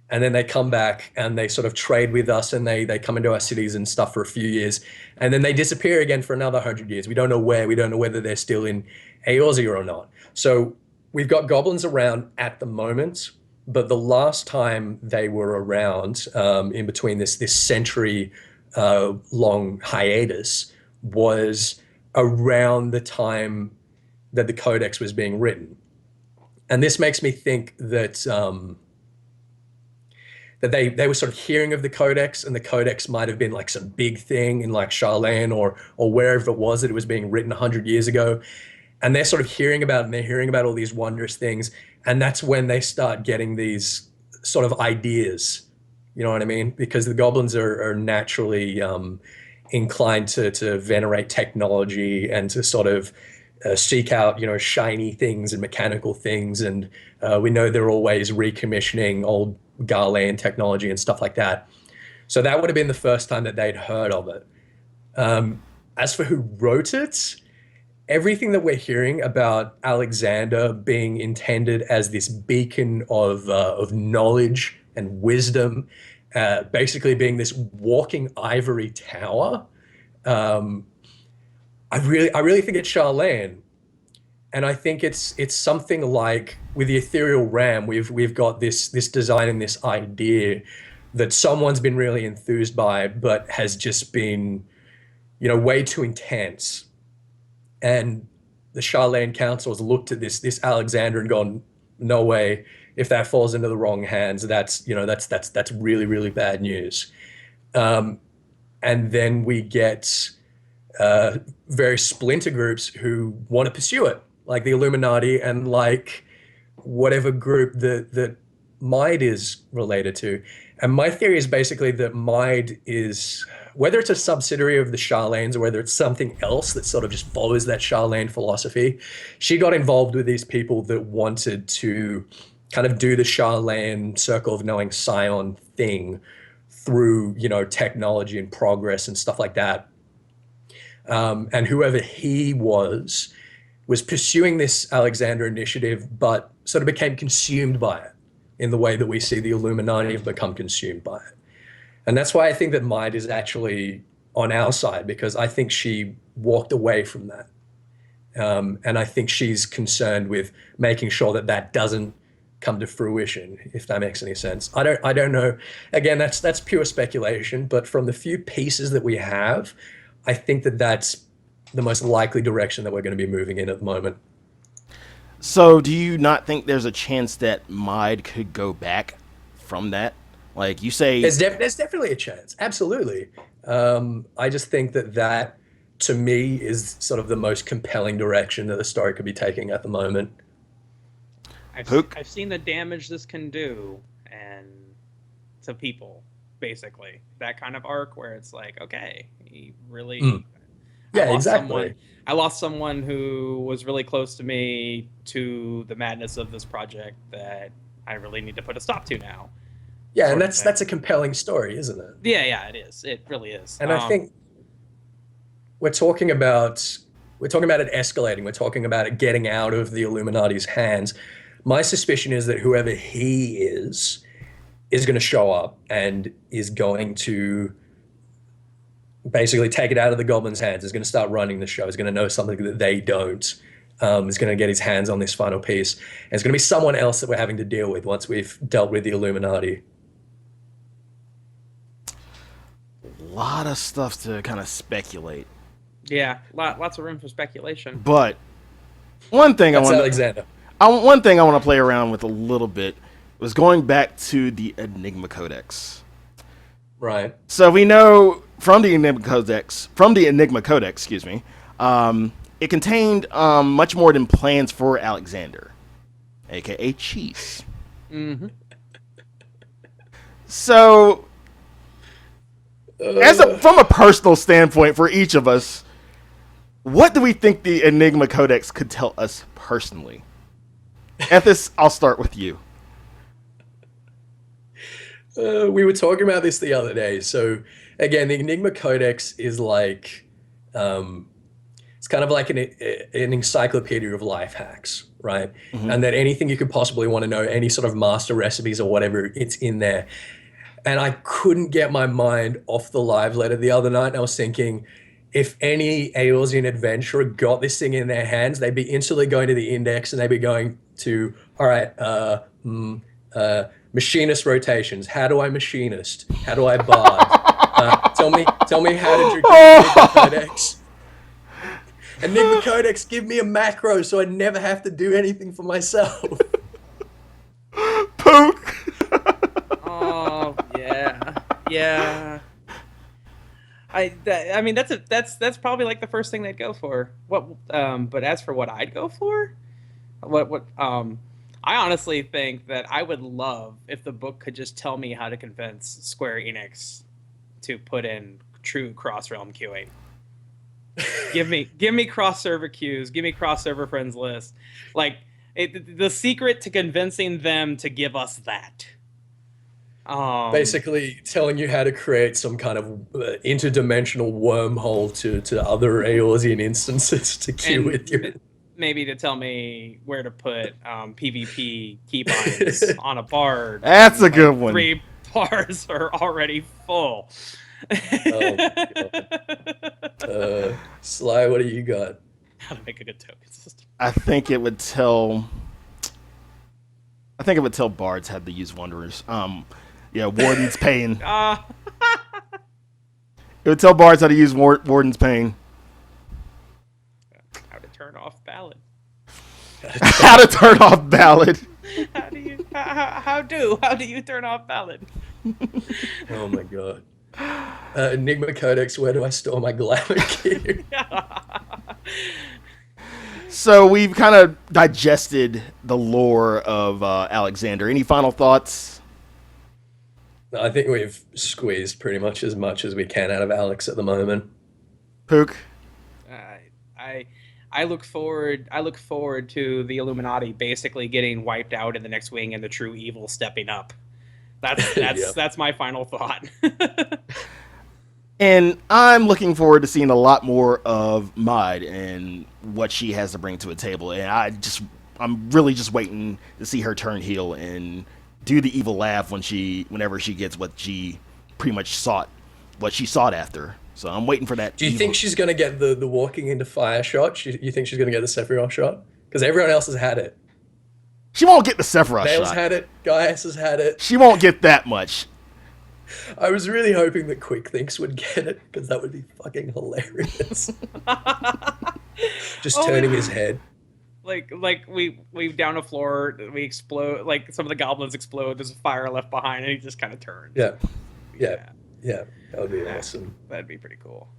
And then they come back and they sort of trade with us and they come into our cities and stuff for a few years. And then they disappear again for another 100 years. We don't know where. We don't know whether they're still in Eorzea or not. So we've got goblins around at the moment. But the last time they were around, in between this century long hiatus, was around the time that the Codex was being written. And this makes me think that that they were sort of hearing of the Codex, and the Codex might have been like some big thing in like Sharlayan or wherever it was that it was being written 100 years ago. And they're sort of hearing about it, and they're hearing about all these wondrous things. And that's when they start getting these sort of ideas, you know what I mean? Because the goblins are naturally inclined to venerate technology and to sort of seek out, you know, shiny things and mechanical things. And we know they're always recommissioning old Garlean technology and stuff like that. So that would have been the first time that they'd heard of it. As for who wrote it, everything that we're hearing about Alexander being intended as this beacon of knowledge and wisdom, basically being this walking ivory tower, I really think it's Sharlayan, and I think it's something like with the ethereal ram, we've got this design and this idea that someone's been really enthused by, but has just been, you know, way too intense. And the Sharlayan Council has looked at this Alexander and gone, no way. If that falls into the wrong hands, that's really, really bad news. And then we get various splinter groups who want to pursue it, like the Illuminati and like whatever group that Maid is related to. And my theory is basically that Maid is, whether it's a subsidiary of the Sharlayans or whether it's something else that sort of just follows that Sharlayan philosophy, she got involved with these people that wanted to kind of do the Sharlayan Circle of Knowing Scion thing through, you know, technology and progress and stuff like that. And whoever he was pursuing this Alexander initiative, but sort of became consumed by it in the way that we see the Illuminati have become consumed by it. And that's why I think that Maid is actually on our side, because I think she walked away from that. And I think she's concerned with making sure that that doesn't come to fruition, if that makes any sense. I don't know. Again, that's pure speculation, but from the few pieces that we have, I think that that's the most likely direction that we're going to be moving in at the moment. So do you not think there's a chance that Maid could go back from that? Like you say... There's definitely a chance. Absolutely. I just think that to me is sort of the most compelling direction that the story could be taking at the moment. I've seen the damage this can do and to people, basically. That kind of arc where it's like, okay, he really... Yeah, exactly. I lost someone who was really close to me to the madness of this project that I really need to put a stop to now. Yeah, and that's a compelling story, isn't it? Yeah, it is. It really is. And I think we're talking about it escalating. We're talking about it getting out of the Illuminati's hands. My suspicion is that whoever he is going to show up and is going to basically take it out of the goblins' hands, is going to start running the show, is going to know something that they don't, is going to get his hands on this final piece. And it's going to be someone else that we're having to deal with once we've dealt with the Illuminati. A lot of stuff to kind of speculate. Yeah, lots of room for speculation. But one thing Alexander. One thing I want to play around with a little bit was going back to the Enigma Codex. Right. So we know from the Enigma Codex, it contained much more than plans for Alexander, aka Cheese. Mm-hmm. So, from a personal standpoint for each of us, what do we think the Enigma Codex could tell us personally? Ethys, I'll start with you. We were talking about this the other day. So again, the Enigma Codex is like, it's kind of like an encyclopedia of life hacks, right? Mm-hmm. And that anything you could possibly want to know, any sort of master recipes or whatever, it's in there. And I couldn't get my mind off the live letter the other night. And I was thinking, if any Eorzean adventurer got this thing in their hands, they'd be instantly going to the index and they'd be going to, all right, machinist rotations. How do I machinist? How do I bard? Tell me how to drink Enigma Codex. Enigma Codex, give me a macro so I never have to do anything for myself. Pook. Oh yeah. I mean that's probably like the first thing they'd go for. But as for what I'd go for, I honestly think that I would love if the book could just tell me how to convince Square Enix to put in true cross-realm queuing. give me cross-server queues, give me cross-server friends list. Like the secret to convincing them to give us that. Basically telling you how to create some kind of interdimensional wormhole to other Eorzean instances to queue with you. Maybe to tell me where to put PvP keybinds on a bard. That's a good one. 3 bars are already full. Oh, God. Sly, what do you got? How to make a good token system. I think it would tell bards how to use wanderers. Warden's Pain. It would tell bards how to use Warden's Pain. How to turn off ballad. How to turn off ballad. How do you turn off ballad? Oh my God. Enigma Codex, where do I store my glamour gear? So we've kind of digested the lore of Alexander. Any final thoughts? I think we've squeezed pretty much as we can out of Alex at the moment. Pook? I look forward to the Illuminati basically getting wiped out in the next wing and the true evil stepping up. That's my final thought. And I'm looking forward to seeing a lot more of Maud and what she has to bring to a table. And I'm really just waiting to see her turn heel and do the evil laugh whenever she gets what she pretty much sought after. So I'm waiting for that. Do you think she's going to get the walking into fire shot? You think she's going to get the Sephiroth shot? Because everyone else has had it. She won't get the Sephiroth Nails shot. had it. Gaius has had it. She won't get that much. I was really hoping that Quick Thinks would get it, because that would be fucking hilarious. Just turning his head. Like we down a floor, we explode, like some of the goblins explode, there's a fire left behind, and he just kind of turns. Yeah. That would be awesome. That'd be pretty cool.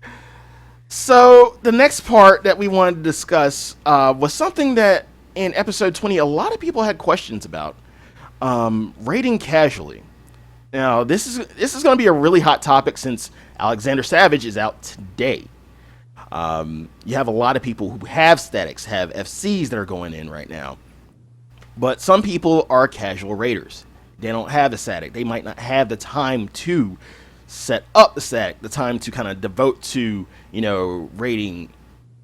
So the next part that we wanted to discuss was something that in episode 20 a lot of people had questions about. Raiding casually. Now this is going to be a really hot topic since Alexander Savage is out today. You have a lot of people who have statics, have FCs that are going in right now. But some people are casual raiders. They don't have the static. They might not have the time to set up the static, the time to kind of devote to, raiding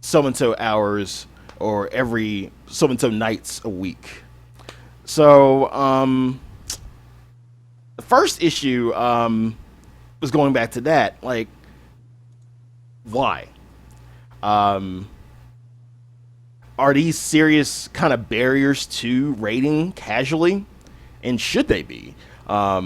so-and-so hours or every so-and-so nights a week. So, the first issue was going back to that. Like, why? Are these serious kind of barriers to raiding casually? And should they be? Are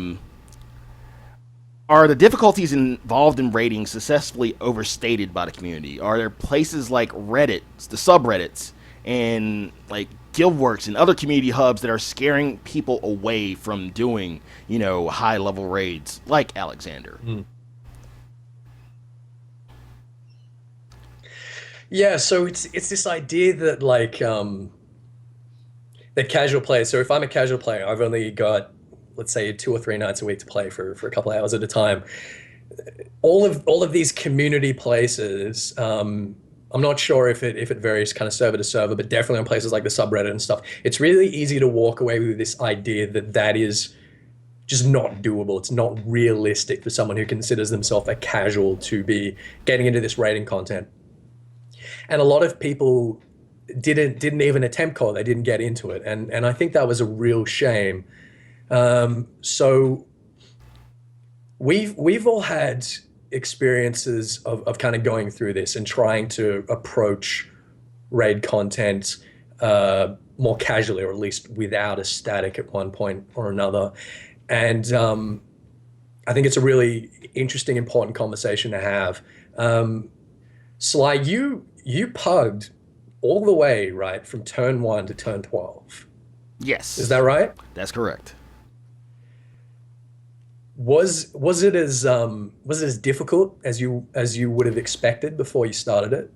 the difficulties involved in raiding successfully overstated by the community? Are there places like Reddit, the subreddits, and like Guildworks and other community hubs that are scaring people away from doing, high-level raids like Alexander? Yeah, so it's this idea that that casual players. So if I'm a casual player, I've only got, let's say, 2 or 3 nights a week to play for a couple of hours at a time. All of these community places, I'm not sure if it varies kind of server to server, but definitely on places like the subreddit and stuff, it's really easy to walk away with this idea that is just not doable. It's not realistic for someone who considers themselves a casual to be getting into this raiding content. And a lot of people didn't even attempt COD. They didn't get into it, and I think that was a real shame. So we've all had experiences of kind of going through this and trying to approach raid content more casually, or at least without a static at one point or another. And I think it's a really interesting, important conversation to have. Sly, you pugged all the way, right, from turn 1 to turn 12. Yes. Is that right? That's correct. Was it as difficult as you would have expected before you started it?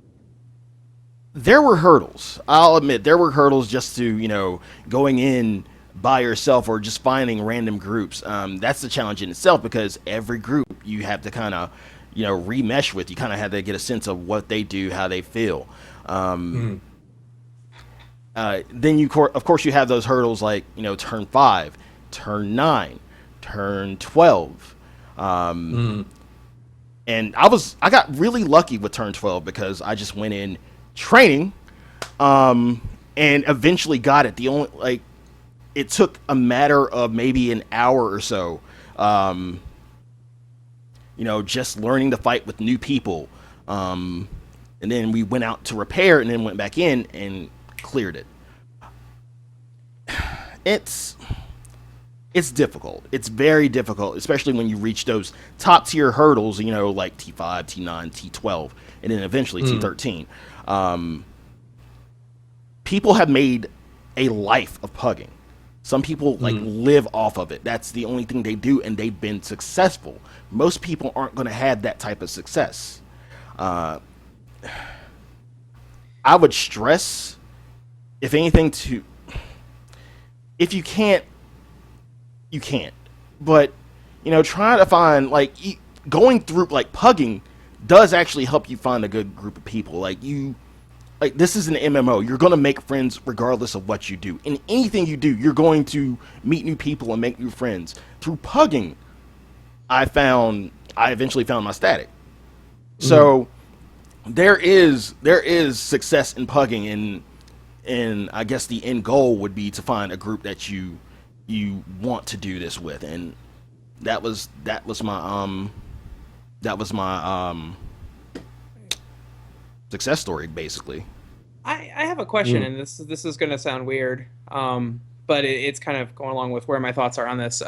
There were hurdles. I'll admit there were hurdles just to, going in by yourself or just finding random groups. That's the challenge in itself, because every group you have to kind of, remesh with. You kind of have to get a sense of what they do, how they feel. Then of course you have those hurdles like, turn 5, turn 9, turn 12. And I got really lucky with turn 12 because I just went in training, and eventually got it. It took a matter of maybe an hour or so, just learning to fight with new people. And then we went out to repair and then went back in and cleared it. It's difficult. It's very difficult, especially when you reach those top tier hurdles, like T5, T9, T12, and then eventually T13. People have made a life of pugging. Some people live off of it. That's the only thing they do, and they've been successful. Most people aren't going to have that type of success. I would stress, if anything, if you can't, you can't. But, try to find, going through, pugging does actually help you find a good group of people. This is an MMO. You're going to make friends regardless of what you do. In anything you do, you're going to meet new people and make new friends. Through pugging, I eventually found my static. So there is success in pugging, and I guess the end goal would be to find a group that you want to do this with, and that was my success story, basically. I have a question, and this is going to sound weird, but it's kind of going along with where my thoughts are on this.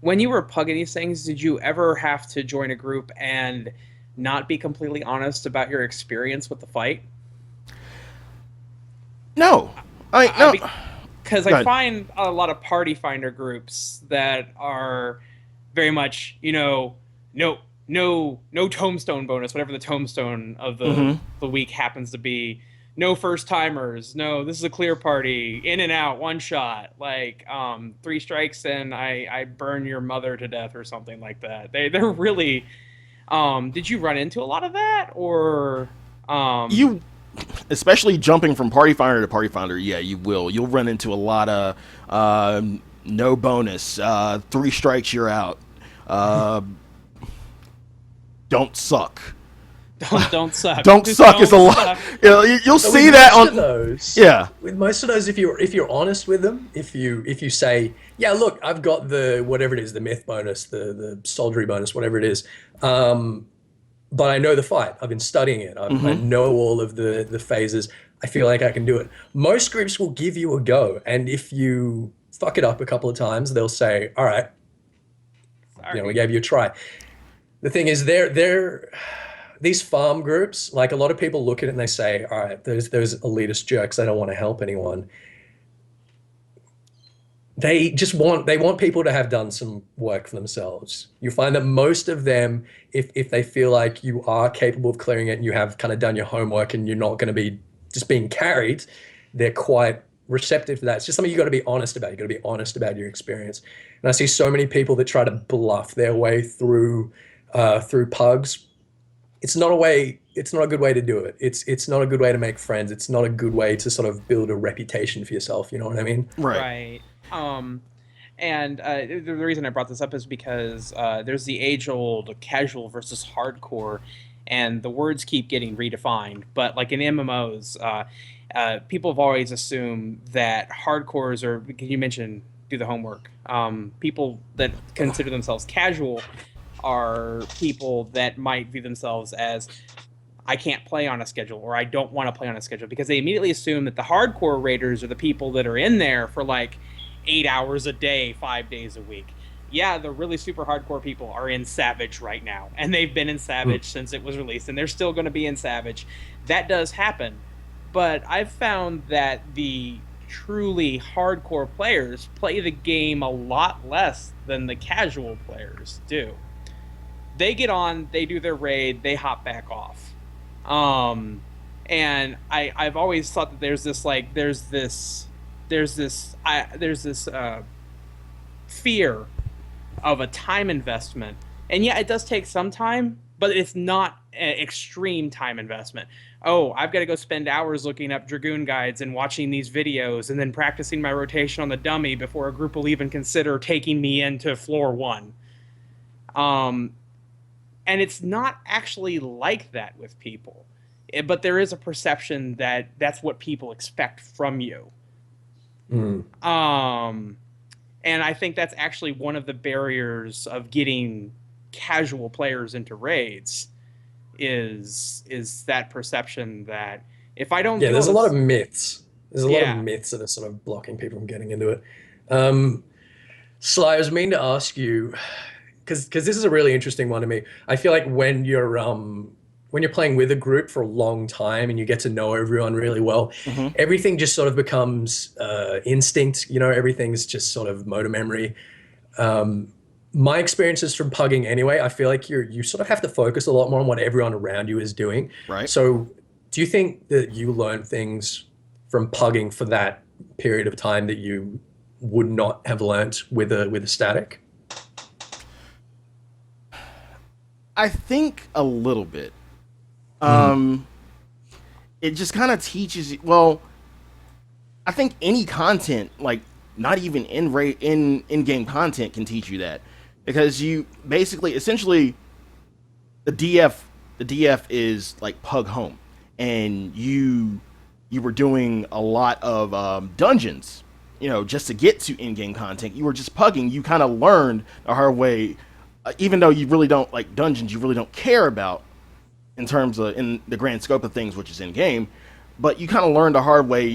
When you were pugging these things, did you ever have to join a group and not be completely honest about your experience with the fight? No. No. Because I find a lot of party finder groups that are very much, no tombstone bonus, whatever the tombstone of the week happens to be. No first timers. No, this is a clear party. In and out, one shot. 3 strikes and I burn your mother to death or something like that. They're really. Did you run into a lot of that, or? You, especially jumping from party finder to party finder, yeah, you will. You'll run into a lot of no bonus, 3 strikes, you're out. Don't suck. Don't suck. Don't suck is a lot. You know, you'll see that on those. Yeah. With most of those, if you're honest with them, if you say, yeah, look, I've got the whatever it is, the myth bonus, the soldiery bonus, whatever it is, but I know the fight. I've been studying it. I know all of the phases. I feel like I can do it. Most groups will give you a go, and if you fuck it up a couple of times, they'll say, all right, we gave you a try. The thing is, these farm groups, like a lot of people look at it and they say, all right, those elitist jerks, they don't want to help anyone. They want people to have done some work for themselves. You find that most of them, if they feel like you are capable of clearing it and you have kind of done your homework and you're not going to be just being carried, they're quite receptive to that. It's just something you got to be honest about. You got to be honest about your experience. And I see so many people that try to bluff their way through pugs. It's not a good way to do it. It's not a good way to make friends. It's not a good way to sort of build a reputation for yourself. You know what I mean? Right. And the reason I brought this up is because there's the age-old casual versus hardcore, and the words keep getting redefined. But like in MMOs, people have always assumed that hardcores are, because you mentioned do the homework. People that consider themselves casual are people that might view themselves as, I can't play on a schedule, or I don't want to play on a schedule, because they immediately assume that the hardcore raiders are the people that are in there for like 8 hours a day, 5 days a week. Yeah, the really super hardcore people are in Savage right now, and they've been in Savage since it was released, and they're still going to be in Savage. That does happen, but I've found that the truly hardcore players play the game a lot less than the casual players do. They get on, they do their raid, they hop back off. And I've always thought that there's this fear of a time investment. And yeah, it does take some time, but it's not an extreme time investment. Oh, I've got to go spend hours looking up Dragoon guides and watching these videos and then practicing my rotation on the dummy before a group will even consider taking me into floor 1. And it's not actually like that with people. But there is a perception that that's what people expect from you. And I think that's actually one of the barriers of getting casual players into raids is that perception that if I don't there's a lot of myths. There's a lot of myths that are sort of blocking people from getting into it. Sly, I was meaning to ask you, because this is a really interesting one to me. I feel like when you're playing with a group for a long time and you get to know everyone really well, everything just sort of becomes instinct. You know, everything's just sort of motor memory. My experiences from pugging anyway, I feel like you sort of have to focus a lot more on what everyone around you is doing. Right. So do you think that you learned things from pugging for that period of time that you would not have learnt with a static? I think a little bit. It just kind of teaches you. Well, I think any content, like not even in-game content, can teach you that, because you essentially, the DF is like pug home, and you were doing a lot of dungeons, just to get to in-game content. You were just pugging. You kind of learned the hard way, even though you really don't like dungeons. You really don't care about in terms of in the grand scope of things, which is in game, but you kind of learn the hard way,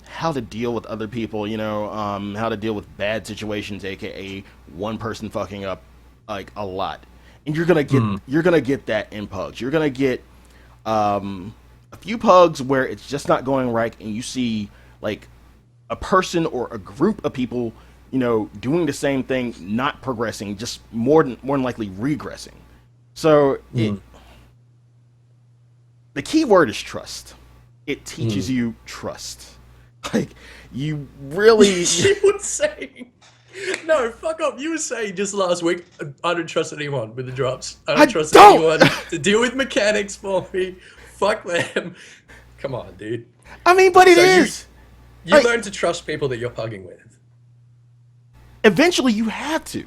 how to deal with other people, how to deal with bad situations, aka one person fucking up like a lot. And you're gonna get that in pugs. You're gonna get a few pugs where it's just not going right, and you see like a person or a group of people, doing the same thing, not progressing, just more than likely regressing. So the key word is trust. It teaches you trust. Like, you really... You were saying... No, fuck up. You were saying just last week, I don't trust anyone with the drops. I don't trust anyone to deal with mechanics for me. fuck them. Come on, dude. I mean, but it is. You Like, learn to trust people that you're pugging with. eventually, you have to,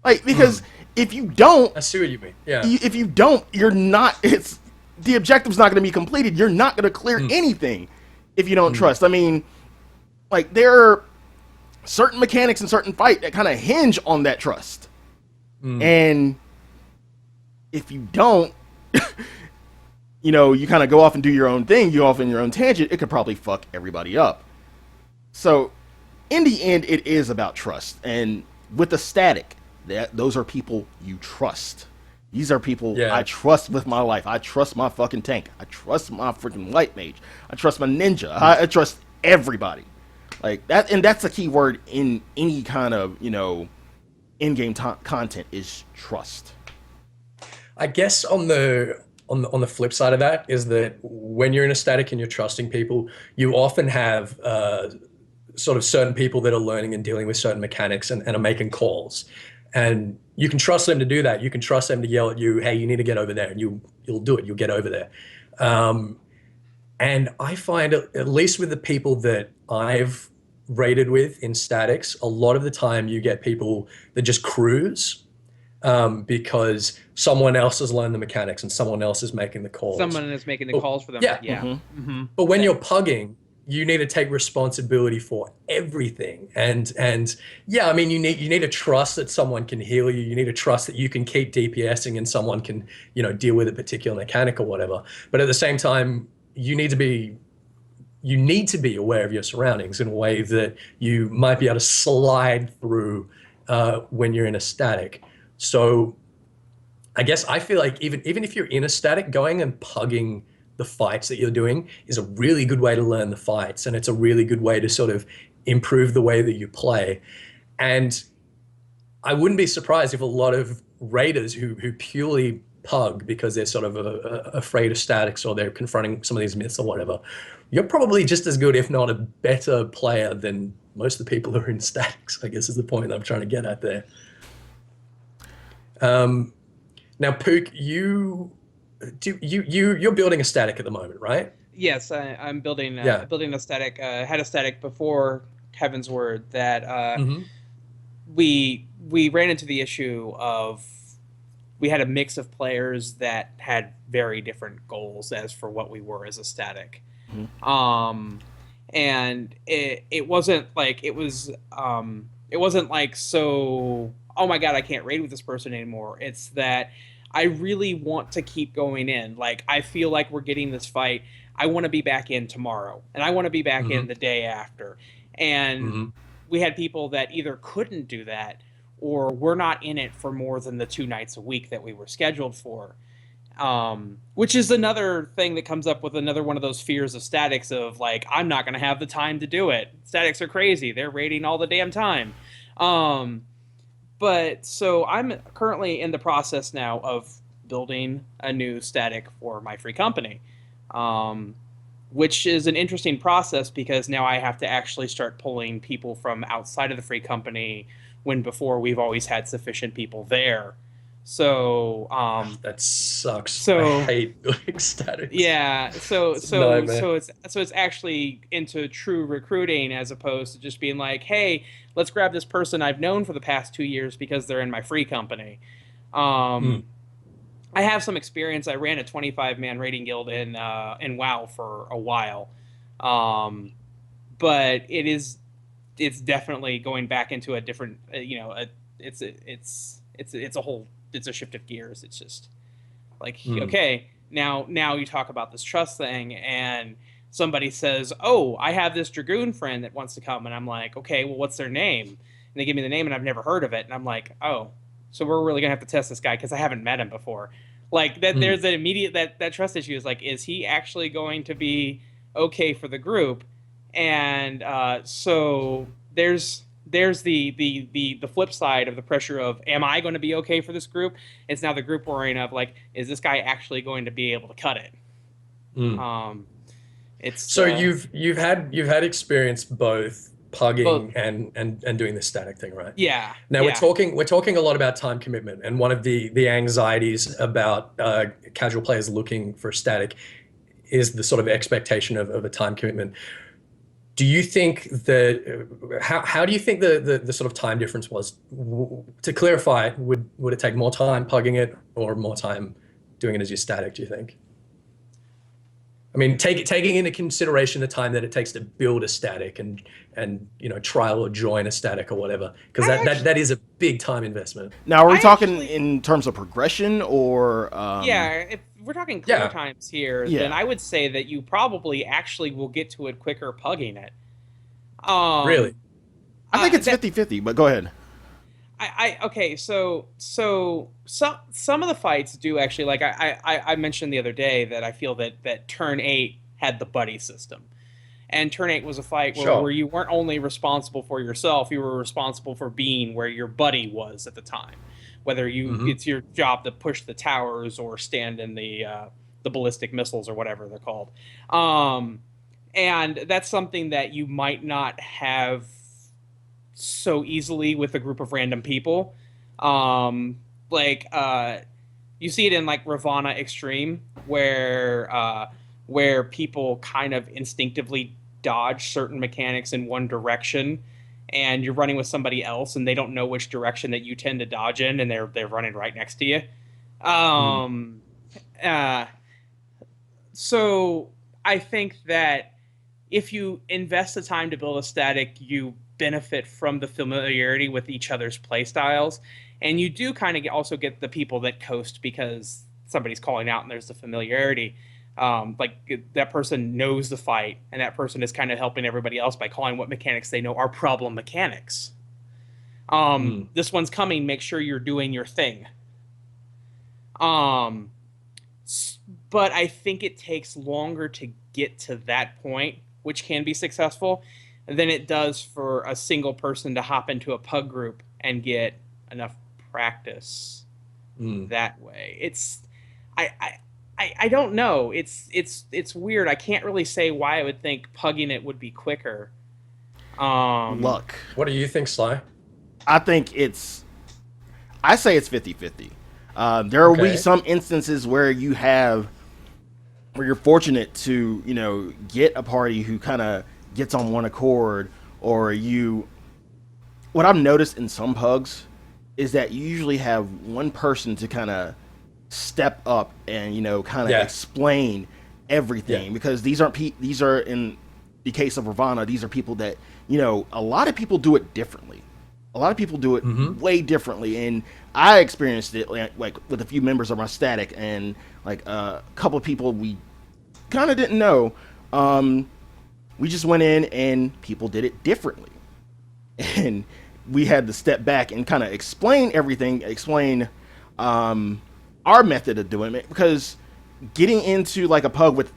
like, because if you don't, I see what you mean. Yeah. if you don't, you're not. It's the objective's not going to be completed. You're not going to clear anything if you don't trust. I mean, like, there are certain mechanics in certain fight that kind of hinge on that trust, and if you don't, you know, you kind of go off and do your own thing. You go off in your own tangent. It could probably fuck everybody up. So, in the end, it is about trust, and with the static, those are people you trust. These are people I trust with my life. I trust my fucking tank. I trust my freaking light mage. I trust my ninja. I trust everybody. Like that, and that's a key word in any kind of, you know, in-game content is trust. I guess on the flip side of that is that when you're in a static and you're trusting people, you often have sort of certain people that are learning and dealing with certain mechanics and are making calls. And you can trust them to do that. You can trust them to yell at you, hey, you need to get over there, and you'll do it. You'll get over there. And I find, at least with the people that I've raided with in statics, a lot of the time you get people that just cruise because someone else has learned the mechanics and someone else is making the calls. Someone is making the calls for them. Yeah. Yeah. But when you're pugging, you need to take responsibility for everything. And yeah, I mean, you need to trust that someone can heal you. You need to trust that you can keep DPSing and someone can, you know, deal with a particular mechanic or whatever. But at the same time, you need to be aware of your surroundings in a way that you might be able to slide through when you're in a static. So I guess I feel like even if you're in a static, going and pugging the fights that you're doing is a really good way to learn the fights, and it's a really good way to sort of improve the way that you play. And I wouldn't be surprised if a lot of raiders who purely pug because they're sort of afraid of statics or they're confronting some of these myths or whatever, you're probably just as good, if not a better player than most of the people who are in statics, I guess is the point I'm trying to get at there. Now, Pook, you're building a static at the moment, right? Yes, I'm building a static. Had a static before Heaven's Word that we ran into the issue of we had a mix of players that had very different goals as for what we were as a static. And it wasn't like so, oh my god, I can't raid with this person anymore. It's that I really want to keep going in. Like, I feel like we're getting this fight. I want to be back in tomorrow, and I want to be back in the day after. And we had people that either couldn't do that or were not in it for more than the 2 nights a week that we were scheduled for. Which is another thing that comes up with another one of those fears of statics of, like, I'm not going to have the time to do it. Statics are crazy. They're raiding all the damn time. But so I'm currently in the process now of building a new static for my free company, which is an interesting process because now I have to actually start pulling people from outside of the free company when before we've always had sufficient people there. So that sucks. So I hate building statics. Yeah, so it's actually into true recruiting as opposed to just being like, hey, let's grab this person I've known for the past 2 years because they're in my free company. I have some experience. I ran a 25-man raiding guild in WoW for a while, but it's definitely going back into a different, it's a shift of gears. It's just like, okay, now you talk about this trust thing, and somebody says, oh, I have this Dragoon friend that wants to come, and I'm like, okay, well, what's their name? And they give me the name, and I've never heard of it, and I'm like, oh, so we're really gonna have to test this guy because I haven't met him before. Like that, there's an immediate that trust issue is like, is he actually going to be okay for the group? And so there's the flip side of the pressure of, am I going to be okay for this group? It's now the group worrying of, like, is this guy actually going to be able to cut it? It's so you've had experience both pugging and doing the static thing, right? Yeah. Now we're talking a lot about time commitment, and one of the anxieties about casual players looking for static is the sort of expectation of a time commitment. Do you think that how do you think the sort of time difference was? To clarify, would it take more time pugging it or more time doing it as your static, do you think? I mean, taking into consideration the time that it takes to build a static and trial or join a static or whatever, because that is a big time investment. Now, are we talking in terms of progression or? If we're talking clear times here, then I would say that you probably actually will get to it quicker pugging it. Really? I think it's 50-50, but go ahead. Okay, so some of the fights do actually, like I mentioned the other day that I feel that turn 8 had the buddy system. And turn 8 was a fight where you weren't only responsible for yourself, you were responsible for being where your buddy was at the time. Whether it's your job to push the towers or stand in the ballistic missiles or whatever they're called. And that's something that you might not have so easily with a group of random people. You see it in like Ravana Extreme, where people kind of instinctively dodge certain mechanics in one direction, and you're running with somebody else and they don't know which direction that you tend to dodge in, and they're running right next to you. So I think that if you invest the time to build a static, you benefit from the familiarity with each other's play styles, and you do kind of also get the people that coast because somebody's calling out and there's the familiarity. That person knows the fight, and that person is kind of helping everybody else by calling what mechanics they know are problem mechanics. This one's coming, make sure you're doing your thing. But I think it takes longer to get to that point, which can be successful, than it does for a single person to hop into a pug group and get enough practice that way. I don't know. It's weird. I can't really say why I would think pugging it would be quicker. Luck. What do you think, Sly? I say it's 50-50. There will be some instances where you're fortunate to, get a party who kind of gets on one accord, or what I've noticed in some pugs is that you usually have one person to kind of step up and explain everything, because these are in the case of Ravana, these are people that a lot of people do it differently. A lot of people do it way differently, and I experienced it like with a few members of my static, and like a couple of people we kind of didn't know. We just went in and people did it differently, and we had to step back and kind of explain everything, our method of doing it, because getting into like a pug with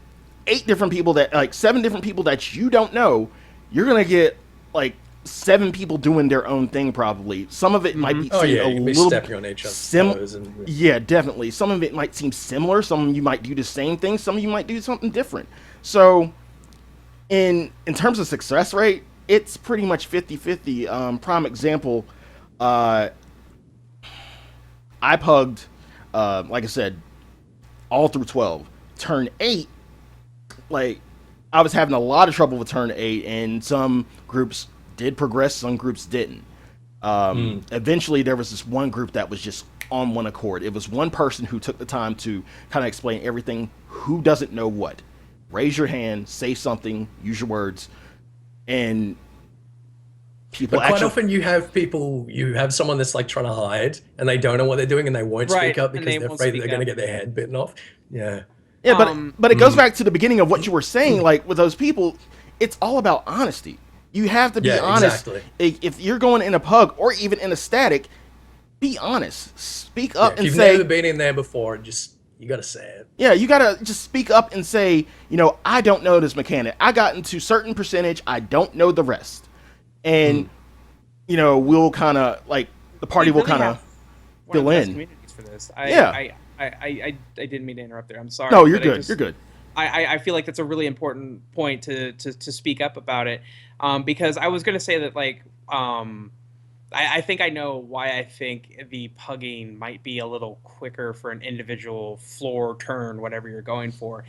7 different people that you don't know, you're going to get like 7 people doing their own thing probably. Some of it might be a little stepping on each other's toes definitely. Some of it might seem similar. Some of you might do the same thing. Some of you might do something different. So in terms of success rate, it's pretty much 50-50. Prime example, I pugged, like I said, all through 12. Turn 8, like, I was having a lot of trouble with turn 8, and some groups did progress, some groups didn't. Eventually, there was this one group that was just on one accord. It was one person who took the time to kind of explain everything. Who doesn't know what? Raise your hand, say something, use your words, and people. But quite often you have someone that's like trying to hide, and they don't know what they're doing, and they won't speak up because they're afraid that they're going to get their head bitten off. Yeah, but it goes back to the beginning of what you were saying. Like with those people, it's all about honesty. You have to be honest. Exactly. If you're going in a pug or even in a static, be honest. Speak up and if you've say. Never been in there before. You gotta say it. Yeah, you gotta just speak up and say, I don't know this mechanic. I got into certain percentage. I don't know the rest. And, we'll kind of, like, the party will kind of fill in. Communities for this. Yeah. I didn't mean to interrupt there. I'm sorry. No, you're good. You're good. I feel like that's a really important point to speak up about it. Because I was going to say that, like, I think I know why I think the pugging might be a little quicker for an individual floor turn, whatever you're going for.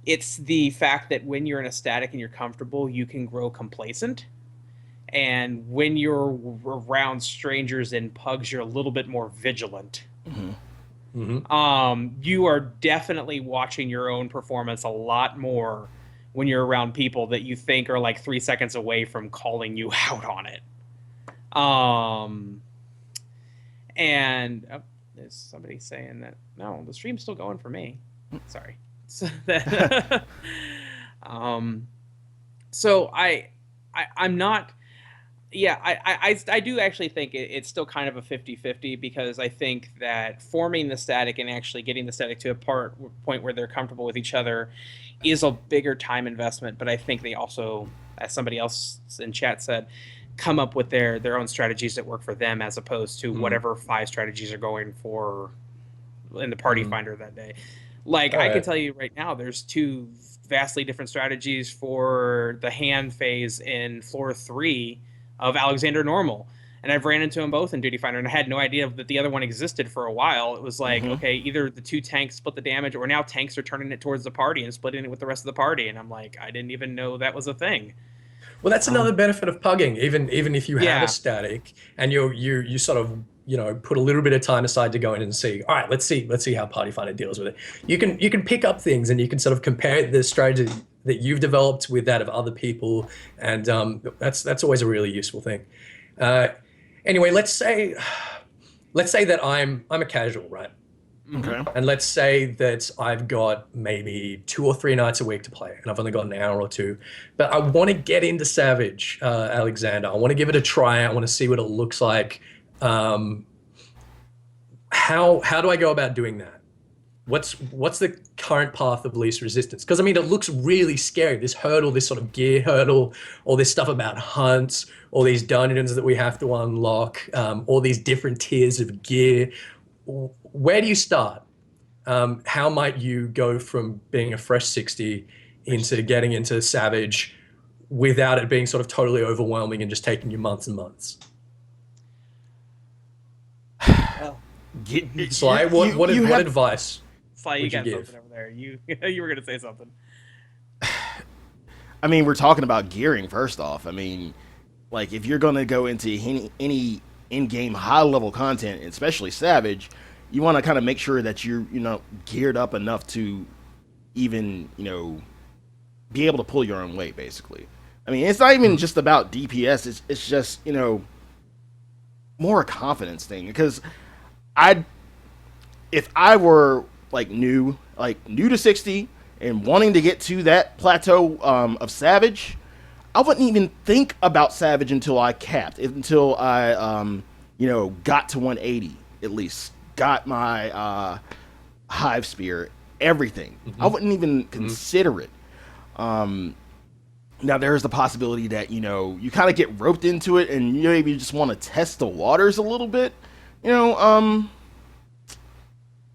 It's the fact that when you're in a static and you're comfortable, you can grow complacent. And when you're around strangers in pugs, you're a little bit more vigilant. You are definitely watching your own performance a lot more when you're around people that you think are like 3 seconds away from calling you out on it. And there's somebody saying that no, the stream's still going for me. Sorry. So I'm not. Yeah, I do actually think it's still kind of a 50-50 because I think that forming the static and actually getting the static to a point where they're comfortable with each other is a bigger time investment. But I think they also, as somebody else in chat said, come up with their own strategies that work for them as opposed to whatever 5 strategies are going for in the party finder that day. Like, I can tell you right now, there's 2 vastly different strategies for the hand phase in floor 3 of Alexander Normal. And I've ran into them both in Duty Finder, and I had no idea that the other one existed for a while. It was like, okay, either the 2 tanks split the damage, or now tanks are turning it towards the party and splitting it with the rest of the party. And I'm like, I didn't even know that was a thing. Well, that's another benefit of pugging. Even if you have a static and you sort of, you know, put a little bit of time aside to go in and see, all right, let's see how Party Finder deals with it. You can pick up things and you can sort of compare the strategy that you've developed with that of other people, and that's always a really useful thing. Anyway, let's say that I'm a casual, right? Okay. And let's say that I've got maybe 2 or 3 nights a week to play, and I've only got an hour or 2. But I want to get into Savage, Alexander. I want to give it a try. I want to see what it looks like. How do I go about doing that? What's the current path of least resistance? Because I mean, it looks really scary. This hurdle, this sort of gear hurdle, all this stuff about hunts, all these dungeons that we have to unlock, all these different tiers of gear. Where do you start? How might you go from being a fresh 60 into getting into Savage without it being sort of totally overwhelming and just taking you months and months? Sly, what advice? Sly, you got something over there. You were going to say something. I mean, we're talking about gearing first off. I mean, like, if you're going to go into any in-game high-level content, especially Savage, you want to kind of make sure that you're, geared up enough to even, be able to pull your own weight, basically. I mean, it's not even just about DPS. It's just, more a confidence thing. Because if I were new to 60 and wanting to get to that plateau of Savage, I wouldn't even think about Savage until I capped, until I got to 180 at least, got my Hive Spear, everything. I wouldn't even consider it. Now there's the possibility that you kind of get roped into it and maybe you just want to test the waters a little bit.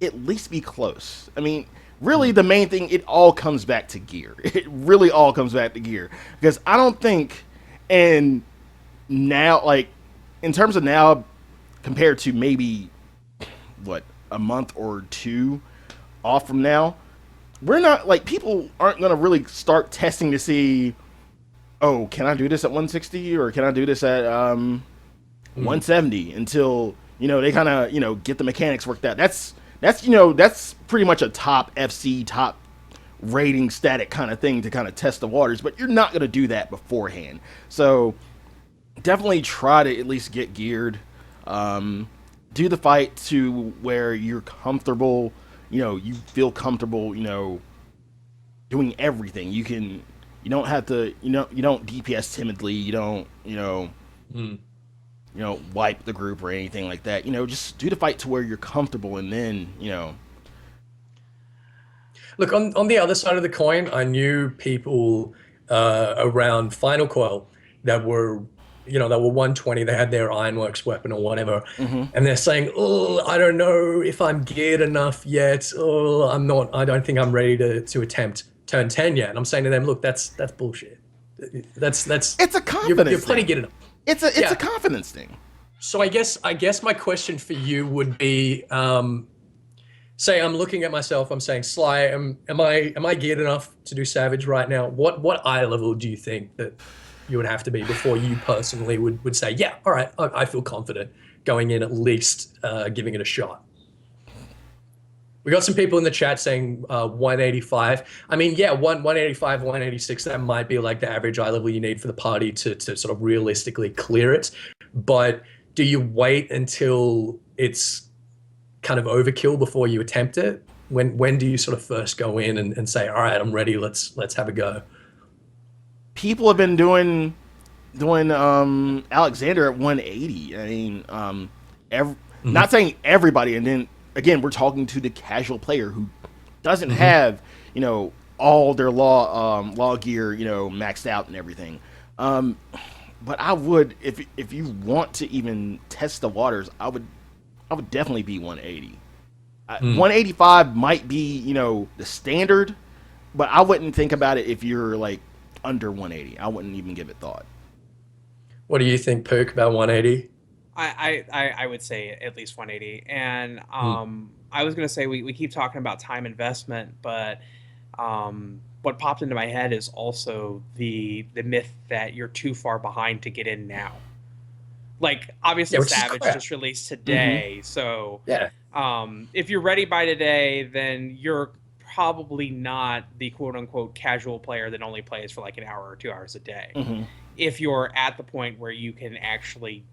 At least be close. I mean, really the main thing, it all comes back to gear. It really all comes back to gear. Because I don't think, and now, in terms of now, compared to maybe, a month or 2 off from now, we're not, people aren't going to really start testing to see, oh, can I do this at 160 or can I do this at 170 until, they kind of, get the mechanics worked out. That's pretty much a top FC, top rating static kind of thing to kind of test the waters, but you're not going to do that beforehand. So definitely try to at least get geared. Do the fight to where you're comfortable, you feel comfortable, doing everything. You don't have to, you don't DPS timidly, you don't, wipe the group or anything like that. Just do the fight to where you're comfortable, and then, Look, on the other side of the coin, I knew people around Final Coil that were, they were 120, they had their Ironworks weapon or whatever, and they're saying, oh, I don't know if I'm geared enough yet, oh, I don't think I'm ready to attempt turn 10 yet. And I'm saying to them, look, that's bullshit. That's it's a confidence you're plenty geared enough. It's a confidence thing. So I guess my question for you would be, say I'm looking at myself, I'm saying, Sly, am I geared enough to do Savage right now? What eye level do you think that you would have to be before you personally would say, yeah, all right, I feel confident going in, at least giving it a shot? We got some people in the chat saying 185. I mean, yeah, 185, 186, that might be like the average eye level you need for the party to sort of realistically clear it. But do you wait until it's kind of overkill before you attempt it? When do you sort of first go in and say, all right, I'm ready, let's have a go? People have been doing Alexander at 180. I mean, not saying everybody, and then again, we're talking to the casual player who doesn't have, all their law gear, maxed out and everything. But I would, if you want to even test the waters, I would definitely be 180. 185 might be, the standard, but I wouldn't think about it if you're like under 180. I wouldn't even give it thought. What do you think, Pook, about 180? I would say at least 180. And I was going to say we keep talking about time investment, but what popped into my head is also the myth that you're too far behind to get in now. Like, obviously, Savage just released today, so if you're ready by today, then you're probably not the quote-unquote casual player that only plays for like an hour or 2 hours a day. If you're at the point where you can actually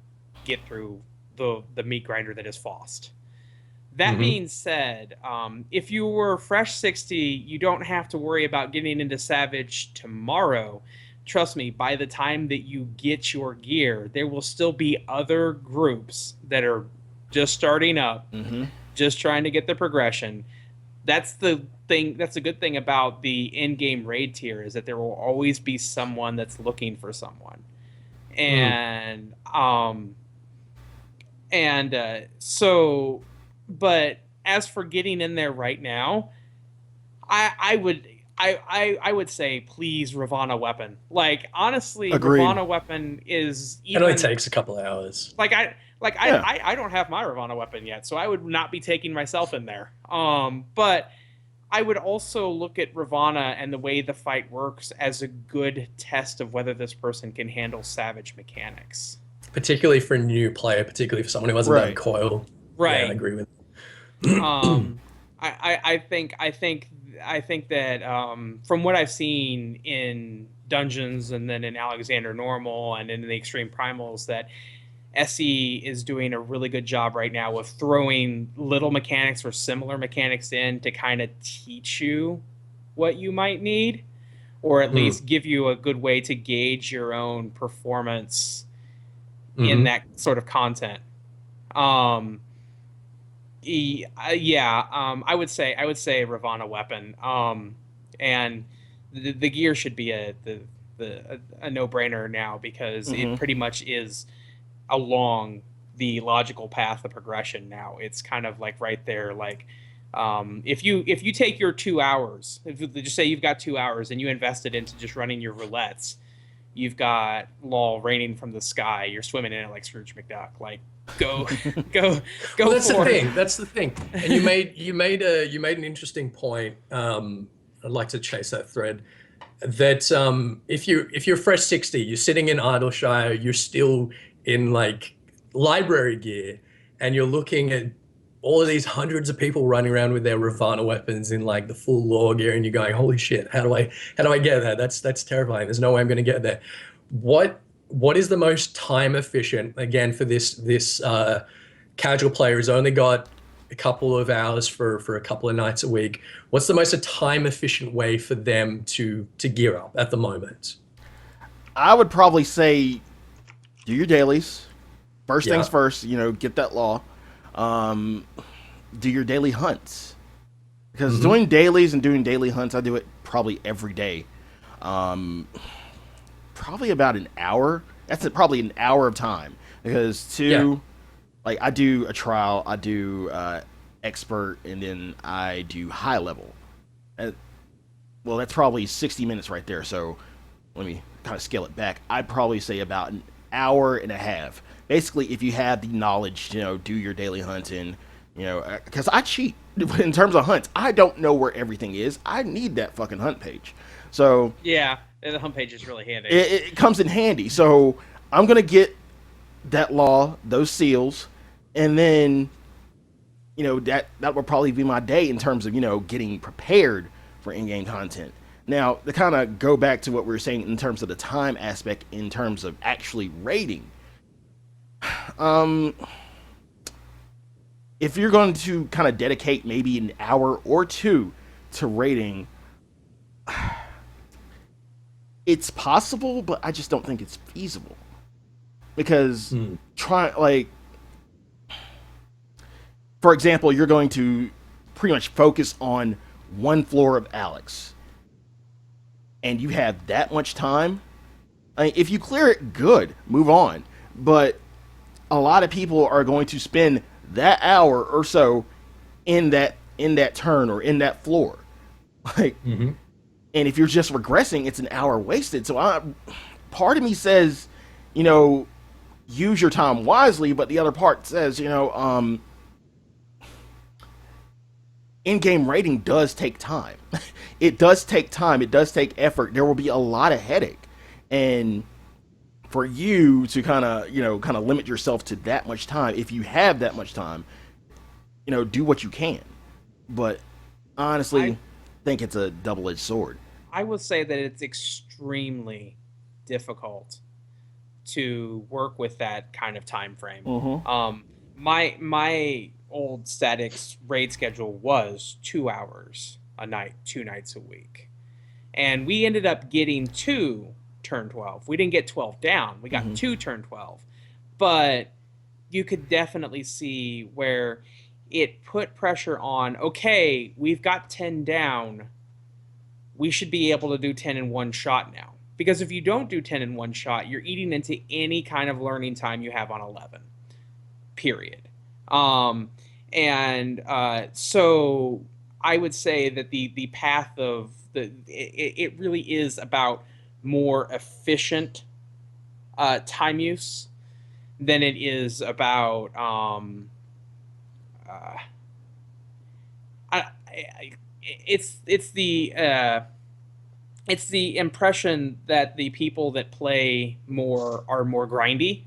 get through the meat grinder that is FFXIV. That being said, if you were fresh 60, you don't have to worry about getting into Savage tomorrow. Trust me, by the time that you get your gear, there will still be other groups that are just starting up, just trying to get the progression. That's the thing. That's a good thing about the in-game raid tier, is that there will always be someone that's looking for someone. And so, but as for getting in there right now, I would say, please, Ravana weapon. Like, honestly, Agreed. Ravana weapon is even, it only takes a couple of hours. I don't have my Ravana weapon yet, so I would not be taking myself in there. But I would also look at Ravana and the way the fight works as a good test of whether this person can handle Savage mechanics. Particularly for a new player, particularly for someone who hasn't done coil. Right. Yeah, I agree with. I think that from what I've seen in Dungeons and then in Alexander Normal and in the Extreme Primals, that SE is doing a really good job right now of throwing little mechanics or similar mechanics in to kind of teach you what you might need, or at least give you a good way to gauge your own performance in that sort of content. I would say Ravana weapon. And the gear should be a no-brainer now, because it pretty much is along the logical path of progression now. It's kind of like right there. Like, if you take your 2 hours, just say you've got 2 hours and you invested into just running your roulettes, you've got law raining from the sky. You're swimming in it like Scrooge McDuck. Like, go. Well, that's the thing. That's the thing. And you made an interesting point. I'd like to chase that thread. That if you're fresh 60, you're sitting in Idleshire, you're still in like library gear, and you're looking at all of these hundreds of people running around with their Ravana weapons in like the full law gear, and you're going, holy shit, how do I get there? That's terrifying. There's no way I'm going to get there. What is the most time efficient, again, for this casual player who's only got a couple of hours for a couple of nights a week? What's the most time efficient way for them to gear up at the moment? I would probably say do your dailies. First things first, get that law. Do your daily hunts. Because doing dailies and doing daily hunts, I do it probably every day. Probably about an hour. That's probably an hour of time. Because like, I do a trial, I do expert, and then I do high level. Well, that's probably 60 minutes right there. So let me kind of scale it back. I'd probably say about hour and a half. Basically, if you have the knowledge, do your daily hunting, because I cheat in terms of hunts. I don't know where everything is. I need that fucking hunt page. So yeah, the hunt page is really handy. It comes in handy. So I'm gonna get that law, those seals, and then that will probably be my day in terms of getting prepared for in-game content. Now, to kind of go back to what we were saying in terms of the time aspect, in terms of actually raiding, if you're going to kind of dedicate maybe an hour or two to raiding, it's possible, but I just don't think it's feasible. Because for example, you're going to pretty much focus on one floor of Alex, and you have that much time. I mean, if you clear it, good, move on. But a lot of people are going to spend that hour or so in that turn or in that floor. And if you're just regressing, it's an hour wasted. So part of me says, use your time wisely, but the other part says, in-game raiding does take time. It does take time. It does take effort. There will be a lot of headache. And for you to kind of limit yourself to that much time, if you have that much time, do what you can. But honestly, I think it's a double-edged sword. I will say that it's extremely difficult to work with that kind of time frame. My old statics raid schedule was 2 hours a night, 2 nights a week, and we ended up getting 2 turn 12. We didn't get 12 down. We got 2 turn 12, but you could definitely see where it put pressure on. Okay, we've got 10 down. We should be able to do 10 in one shot now. Because if you don't do 10 in one shot, you're eating into any kind of learning time you have on 11. Period. So I would say that the path of it really is about more efficient time use than it is about it's the impression that the people that play more are more grindy.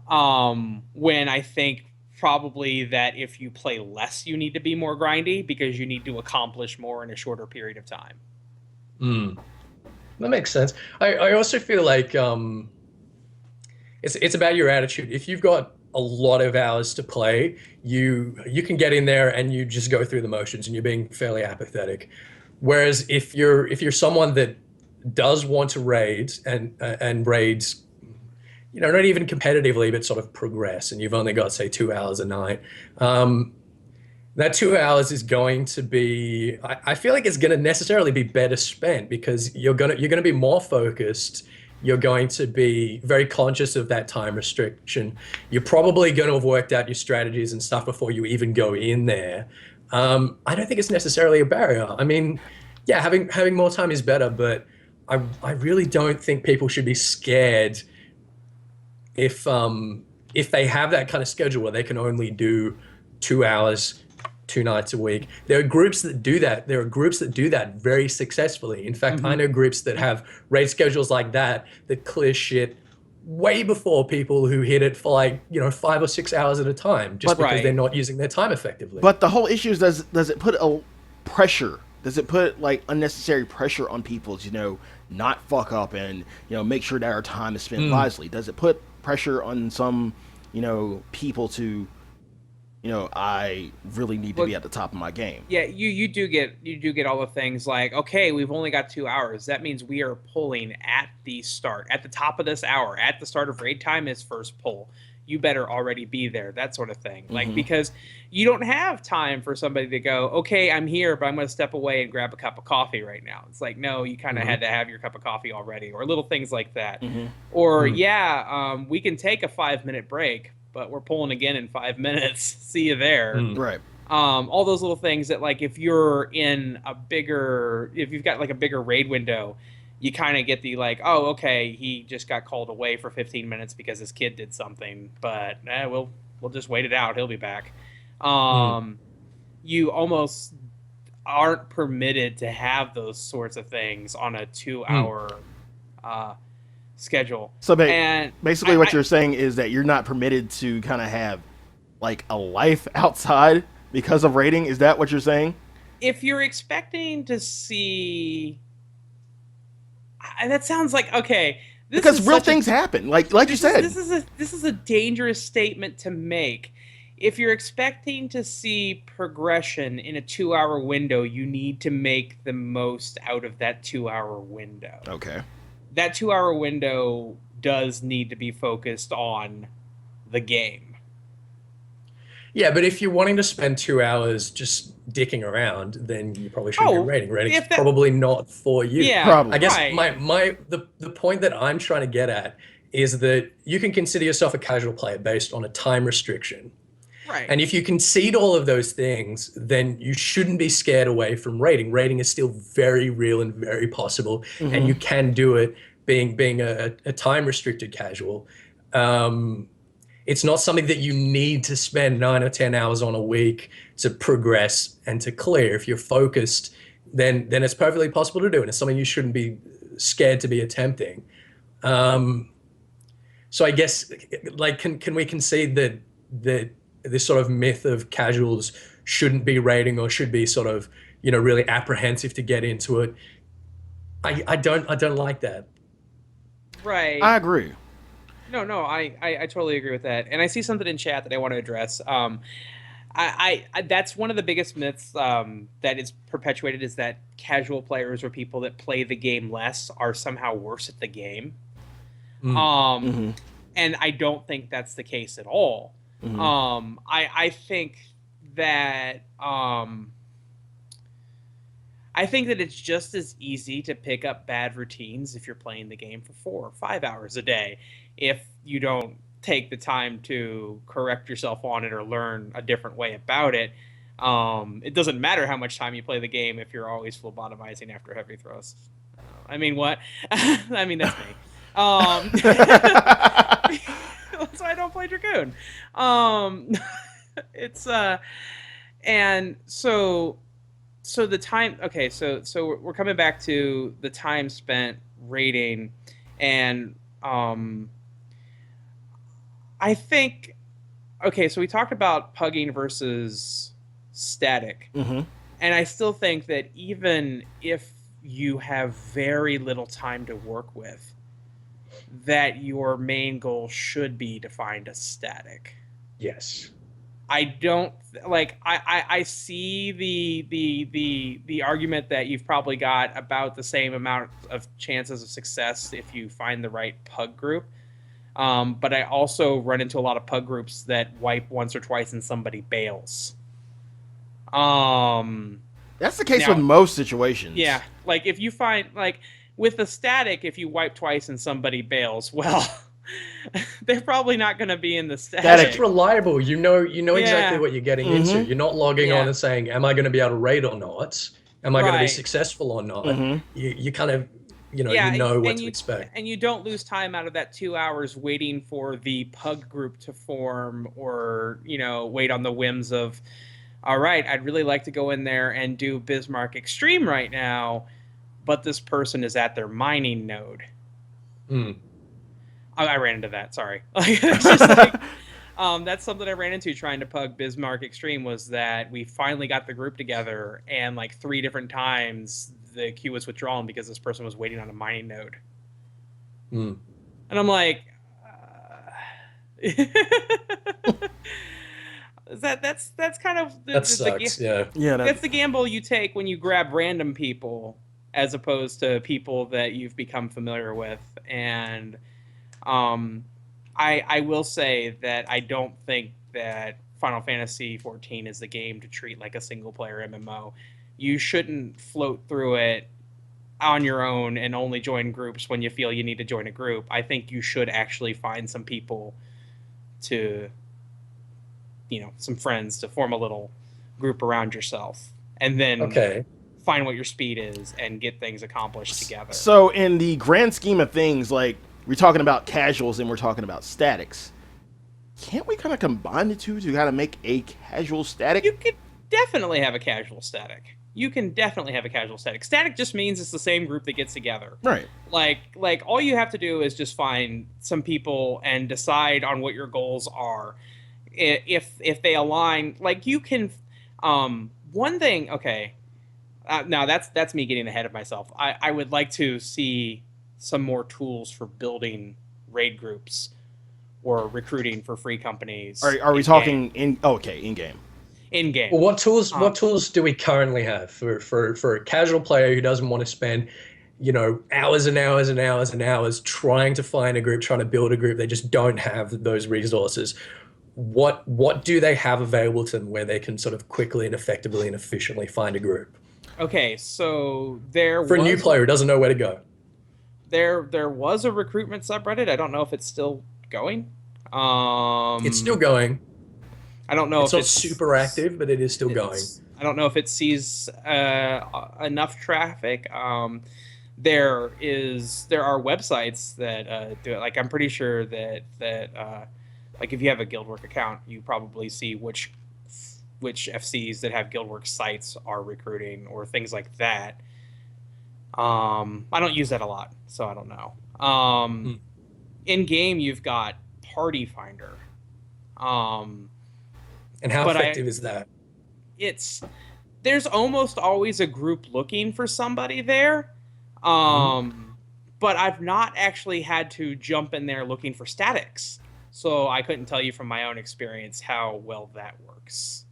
When I think probably that if you play less, you need to be more grindy because you need to accomplish more in a shorter period of time. That makes sense. I also feel like it's about your attitude. If you've got a lot of hours to play, you can get in there and you just go through the motions and you're being fairly apathetic. Whereas if you're someone that does want to raid and raids, not even competitively, but sort of progress, and you've only got, say, 2 hours a night, that 2 hours is going to be, I feel like it's going to necessarily be better spent because you're gonna be more focused. You're going to be very conscious of that time restriction. You're probably going to have worked out your strategies and stuff before you even go in there. I don't think it's necessarily a barrier. I mean, yeah, having more time is better, but I really don't think people should be scared if they have that kind of schedule where they can only do 2 hours, 2 nights a week. There are groups that do that. There are groups that do that very successfully. In fact, I know groups that have raid schedules like that clear shit way before people who hit it for 5 or 6 hours at a time, just because they're not using their time effectively. But the whole issue is, does it put a pressure? Does it put unnecessary pressure on people to not fuck up and make sure that our time is spent wisely? Does it put pressure on some people to I really need to be at the top of my game? Yeah, you do get all the things like, okay, we've only got 2 hours. That means we are pulling at the start, at the top of this hour, at the start of raid time is first pull. You better already be there, that sort of thing. Because you don't have time for somebody to go, okay, I'm here, but I'm going to step away and grab a cup of coffee right now. It's like, no, you kind of had to have your cup of coffee already, or little things like that. Or, we can take a 5-minute break, but we're pulling again in 5 minutes. See you there. Right. All those little things that, if you've got a bigger raid window, you kind of get the like, oh, okay, he just got called away for 15 minutes because his kid did something, but we'll just wait it out. He'll be back. You almost aren't permitted to have those sorts of things on a 2-hour schedule. So basically what you're saying is that you're not permitted to kind of have like a life outside because of raiding. Is that what you're saying? If you're expecting to see... That sounds like, okay... Because real things happen, like you said. This is a dangerous statement to make. If you're expecting to see progression in a 2-hour window, you need to make the most out of that 2-hour window. Okay. That 2-hour window does need to be focused on the game. Yeah, but if you're wanting to spend 2 hours just dicking around, then you probably shouldn't be raiding. Raiding's probably not for you. Yeah, probably. I guess the point that I'm trying to get at is that you can consider yourself a casual player based on a time restriction. Right. And if you concede all of those things, then you shouldn't be scared away from raiding. Raiding is still very real and very possible, and you can do it being a time restricted casual. It's not something that you need to spend 9 or 10 hours on a week to progress and to clear. If you're focused, then it's perfectly possible to do, and it's something you shouldn't be scared to be attempting. So I guess, like, can we concede that this sort of myth of casuals shouldn't be raiding or should be sort of, really apprehensive to get into it? I don't like that. Right. I agree. No, I totally agree with that. And I see something in chat that I want to address. I that's one of the biggest myths that is perpetuated, is that casual players or people that play the game less are somehow worse at the game. And I don't think that's the case at all. I think that it's just as easy to pick up bad routines if you're playing the game for 4 or 5 hours a day, if you don't take the time to correct yourself on it or learn a different way about it. It doesn't matter how much time you play the game if you're always phlebotomizing after heavy thrusts. I mean, what? I mean, that's me. That's why I don't play Dragoon. And so the time, okay, so we're coming back to the time spent raiding, and I think, okay, so we talked about pugging versus static, and I still think that even if you have very little time to work with, that your main goal should be to find a static. Yes. I don't like. I see the argument that you've probably got about the same amount of chances of success if you find the right pug group. But I also run into a lot of pug groups that wipe once or twice and somebody bails. That's the case with most situations. Yeah, like if you find, like with the static, if you wipe twice and somebody bails, well, they're probably not going to be in the static. It's reliable. You know exactly what you're getting into. You're not logging on and saying, "Am I going to be able to raid or not? Am I going to be successful or not?" You kind of, you know what to expect. And you don't lose time out of that 2 hours waiting for the pug group to form, or wait on the whims of, all right, I'd really like to go in there and do Bismarck Extreme right now, but this person is at their mining node. I ran into that. Sorry. It's just like, that's something I ran into trying to pug Bismarck Extreme, was that we finally got the group together, and like 3 different times the queue was withdrawn because this person was waiting on a mining node. And I'm like, that's kind of that sucks. That's the gamble you take when you grab random people as opposed to people that you've become familiar with. And I will say that I don't think that Final Fantasy XIV is the game to treat like a single player MMO. You shouldn't float through it on your own and only join groups when you feel you need to join a group. I think you should actually find some people to, some friends to form a little group around yourself, and then find what your speed is and get things accomplished together. So in the grand scheme of things, like we're talking about casuals and we're talking about statics, can't we kind of combine the two to kind of make a casual static? You could definitely have a casual static. Static just means it's the same group that gets together. Right. Like all you have to do is just find some people and decide on what your goals are. If they align, like you can, one thing, okay. Now that's me getting ahead of myself. I would like to see some more tools for building raid groups or recruiting for free companies. Are we talking in game? In game. Well, what tools do we currently have for a casual player who doesn't want to spend, hours and hours and hours and hours trying to find a group, trying to build a group? They just don't have those resources. What do they have available to them where they can sort of quickly and effectively and efficiently find a group? Okay, so for a new player who doesn't know where to go. There was a recruitment subreddit. I don't know if it's still going. It's still going. I don't know if it's super active, but it is still going. I don't know if it sees enough traffic. There are websites that do it. Like I'm pretty sure that like if you have a Guildwork account, you probably see which FCs that have Guildwork sites are recruiting or things like that. I don't use that a lot, so I don't know. In game, you've got Party Finder. And how effective is that? There's almost always a group looking for somebody there. But I've not actually had to jump in there looking for statics. So I couldn't tell you from my own experience how well that works.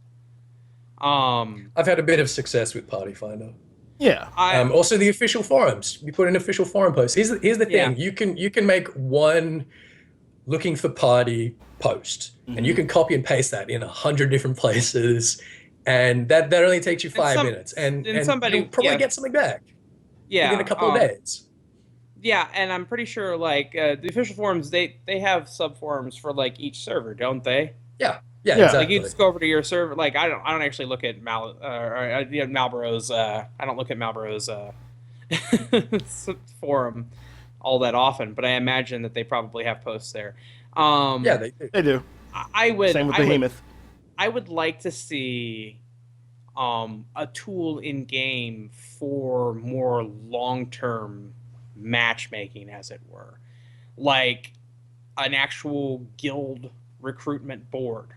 I've had a bit of success with Party Finder. Yeah. Also the official forums. We put in official forum posts. Here's the thing. Yeah. You can make one looking for party post, and you can copy and paste that in 100 different places, and that only takes you 5 minutes, and somebody you'll probably get something back. Yeah, within a couple of days. Yeah, and I'm pretty sure like the official forums they have subforums for like each server, don't they? Yeah, exactly. Like you just go over to your server. Like I don't actually look at Malborough's. I don't look at Malborough's forum all that often, but I imagine that they probably have posts there. Yeah, they do. I would. Same with Behemoth. I would like to see a tool in game for more long-term matchmaking, as it were, like an actual guild recruitment board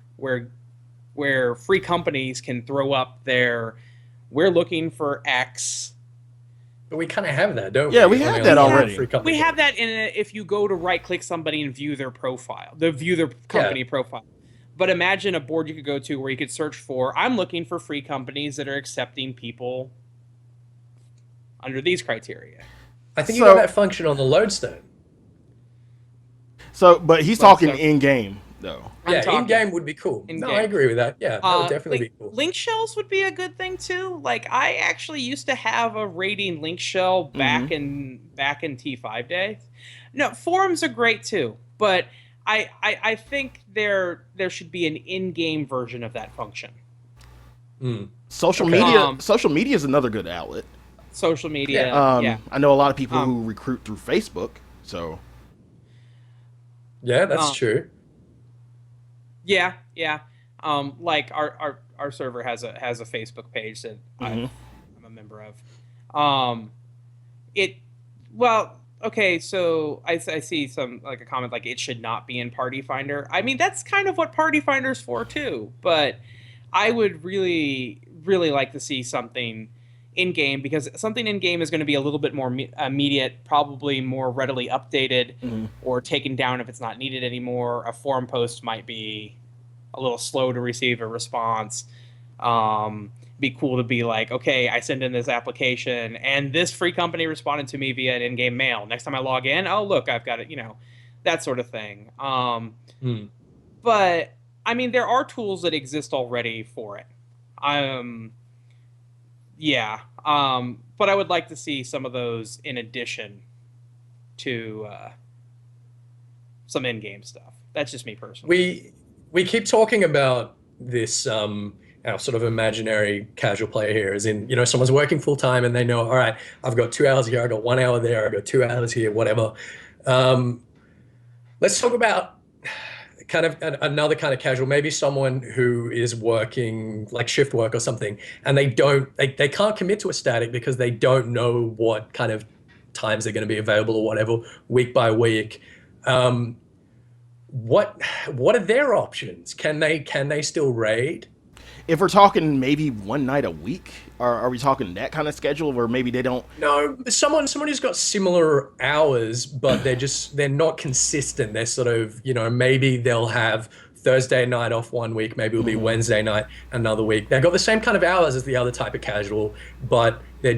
where free companies can throw up we're looking for X. But we kind of have that, don't we? Yeah, we have that already. We have that if you go to right-click somebody and view their profile, view their company profile. But imagine a board you could go to where you could search for, I'm looking for free companies that are accepting people under these criteria. I think you got that function on the lodestone. But he's talking in-game, though. In-game would be cool. I agree with that. Yeah, that would definitely be cool. Link shells would be a good thing, too. Like, I actually used to have a rating link shell back in T5 days. No, forums are great, too. But I think there should be an in-game version of that function. Social media is another good outlet. Social media, I know a lot of people who recruit through Facebook, so... Yeah, that's true. Yeah. Like our server has a Facebook page that I'm a member of. Okay, so I see some like a comment like it should not be in Party Finder. I mean, that's kind of what Party Finder's for too. But I would really, really like to see something in game, because something in game is going to be a little bit more immediate, probably more readily updated or taken down if it's not needed anymore. A forum post might be a little slow to receive a response. Be cool to be like, okay, I sent in this application and this free company responded to me via an in-game mail. Next time I log in, oh look, I've got it, that sort of thing. But I mean, there are tools that exist already for it. But I would like to see some of those in addition to some in-game stuff. That's just me personally. We keep talking about this our sort of imaginary casual player here, as in, someone's working full time and they know, all right, I've got 2 hours here, I've got 1 hour there, I've got 2 hours here, whatever. Let's talk about kind of another kind of casual, maybe someone who is working like shift work or something, and they can't commit to a static because they don't know what kind of times they're going to be available or whatever week by week. What are their options? Can they still raid? If we're talking maybe one night a week, are we talking that kind of schedule where maybe they don't? No, someone who's got similar hours, but they're not consistent. They're sort of, maybe they'll have Thursday night off one week, maybe it'll be Wednesday night another week. They've got the same kind of hours as the other type of casual, but they're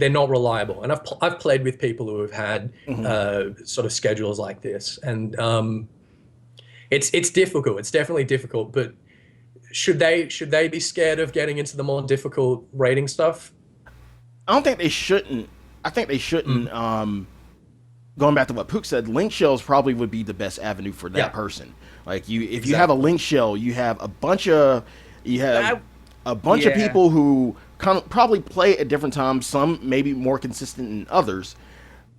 not reliable. And I've played with people who have had sort of schedules like this, and it's difficult. It's definitely difficult, but should they be scared of getting into the more difficult rating stuff? I don't think they shouldn't. I think they shouldn't. Going back to what Pook said, link shells probably would be the best avenue for that person. Like if you have a link shell, you have a bunch of people who probably play at different times. Some maybe more consistent than others,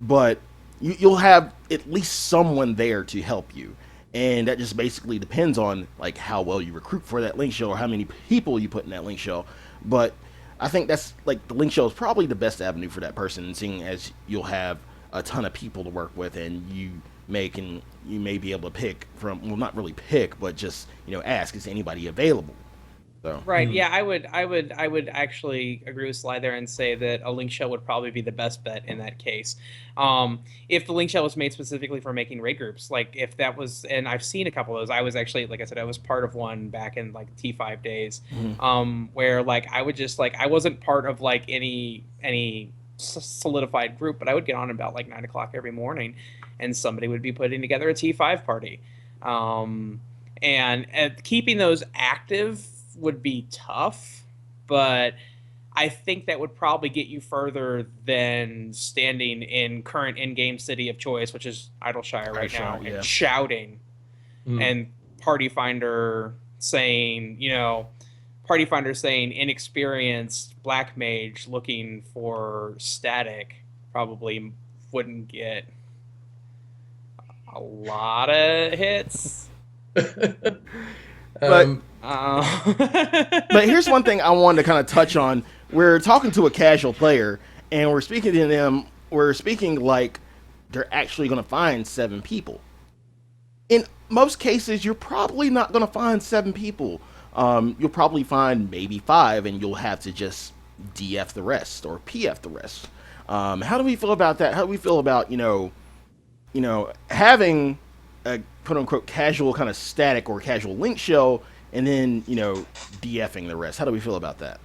but you'll have at least someone there to help you. And that just basically depends on like how well you recruit for that link shell or how many people you put in that link shell. But I think that's like the link shell is probably the best avenue for that person, seeing as you'll have a ton of people to work with, and you may be able to pick from, well, not really pick, but just ask, is anybody available? So. Right. Yeah, I would actually agree with Sly there and say that a link shell would probably be the best bet in that case. If the link shell was made specifically for making raid groups, like if that was, and I've seen a couple of those. I was actually, like I said, I was part of one back in like T5 days, where like I would just like, I wasn't part of like any solidified group, but I would get on about like 9 o'clock every morning, and somebody would be putting together a T5 party, and keeping those active would be tough, but I think that would probably get you further than standing in current in-game city of choice, which is Idleshire right now, and shouting, and Party Finder saying, inexperienced black mage looking for static probably wouldn't get a lot of hits. But here's one thing I wanted to kind of touch on. We're talking to a casual player, and we're speaking to them. We're speaking like they're actually going to find 7 people. In most cases, you're probably not going to find 7 people. You'll probably find maybe 5, and you'll have to just DF the rest or PF the rest. How do we feel about that? How do we feel about having a quote unquote casual kind of static or casual link shell, and then DFing the rest? How do we feel about that?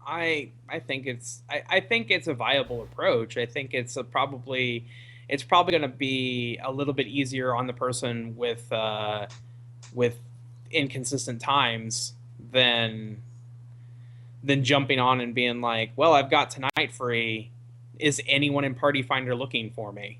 I think it's a viable approach. I think it's probably going to be a little bit easier on the person with inconsistent times than jumping on and being like, well, I've got tonight free. Is anyone in Party Finder looking for me?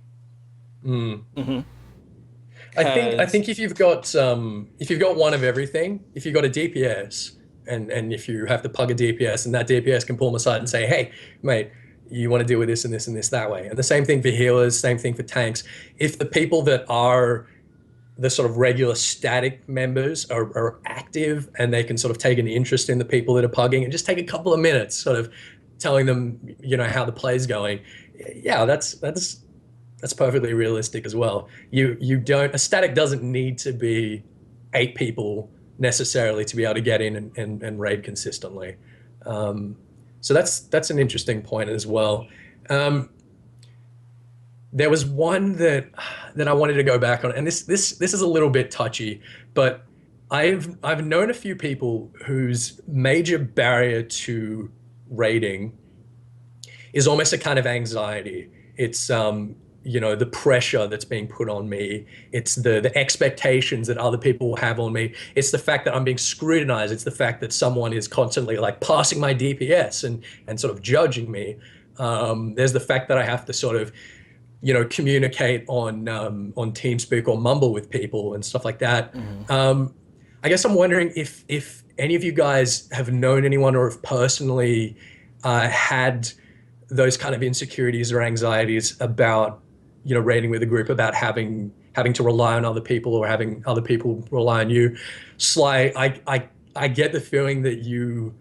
I think if you've got one of everything, if you've got a DPS and if you have to pug a DPS, and that DPS can pull them aside and say, hey, mate, you want to deal with this and this and this that way. And the same thing for healers, same thing for tanks. If the people that are the sort of regular static members are active, and they can sort of take an interest in the people that are pugging, and just take a couple of minutes sort of telling them, how the play's going. Yeah, that's perfectly realistic as well. A static doesn't need to be 8 people necessarily to be able to get in and raid consistently. So that's an interesting point as well. There was one that I wanted to go back on, and this is a little bit touchy, but I've known a few people whose major barrier to raiding is almost a kind of anxiety. It's the pressure that's being put on me. It's the expectations that other people have on me. It's the fact that I'm being scrutinized. It's the fact that someone is constantly like passing my DPS and sort of judging me. There's the fact that I have to sort of, communicate on TeamSpeak or Mumble with people and stuff like that. I guess I'm wondering if any of you guys have known anyone or have personally had those kind of insecurities or anxieties about, raiding with a group, about having to rely on other people or having other people rely on you. Sly, I get the feeling that you,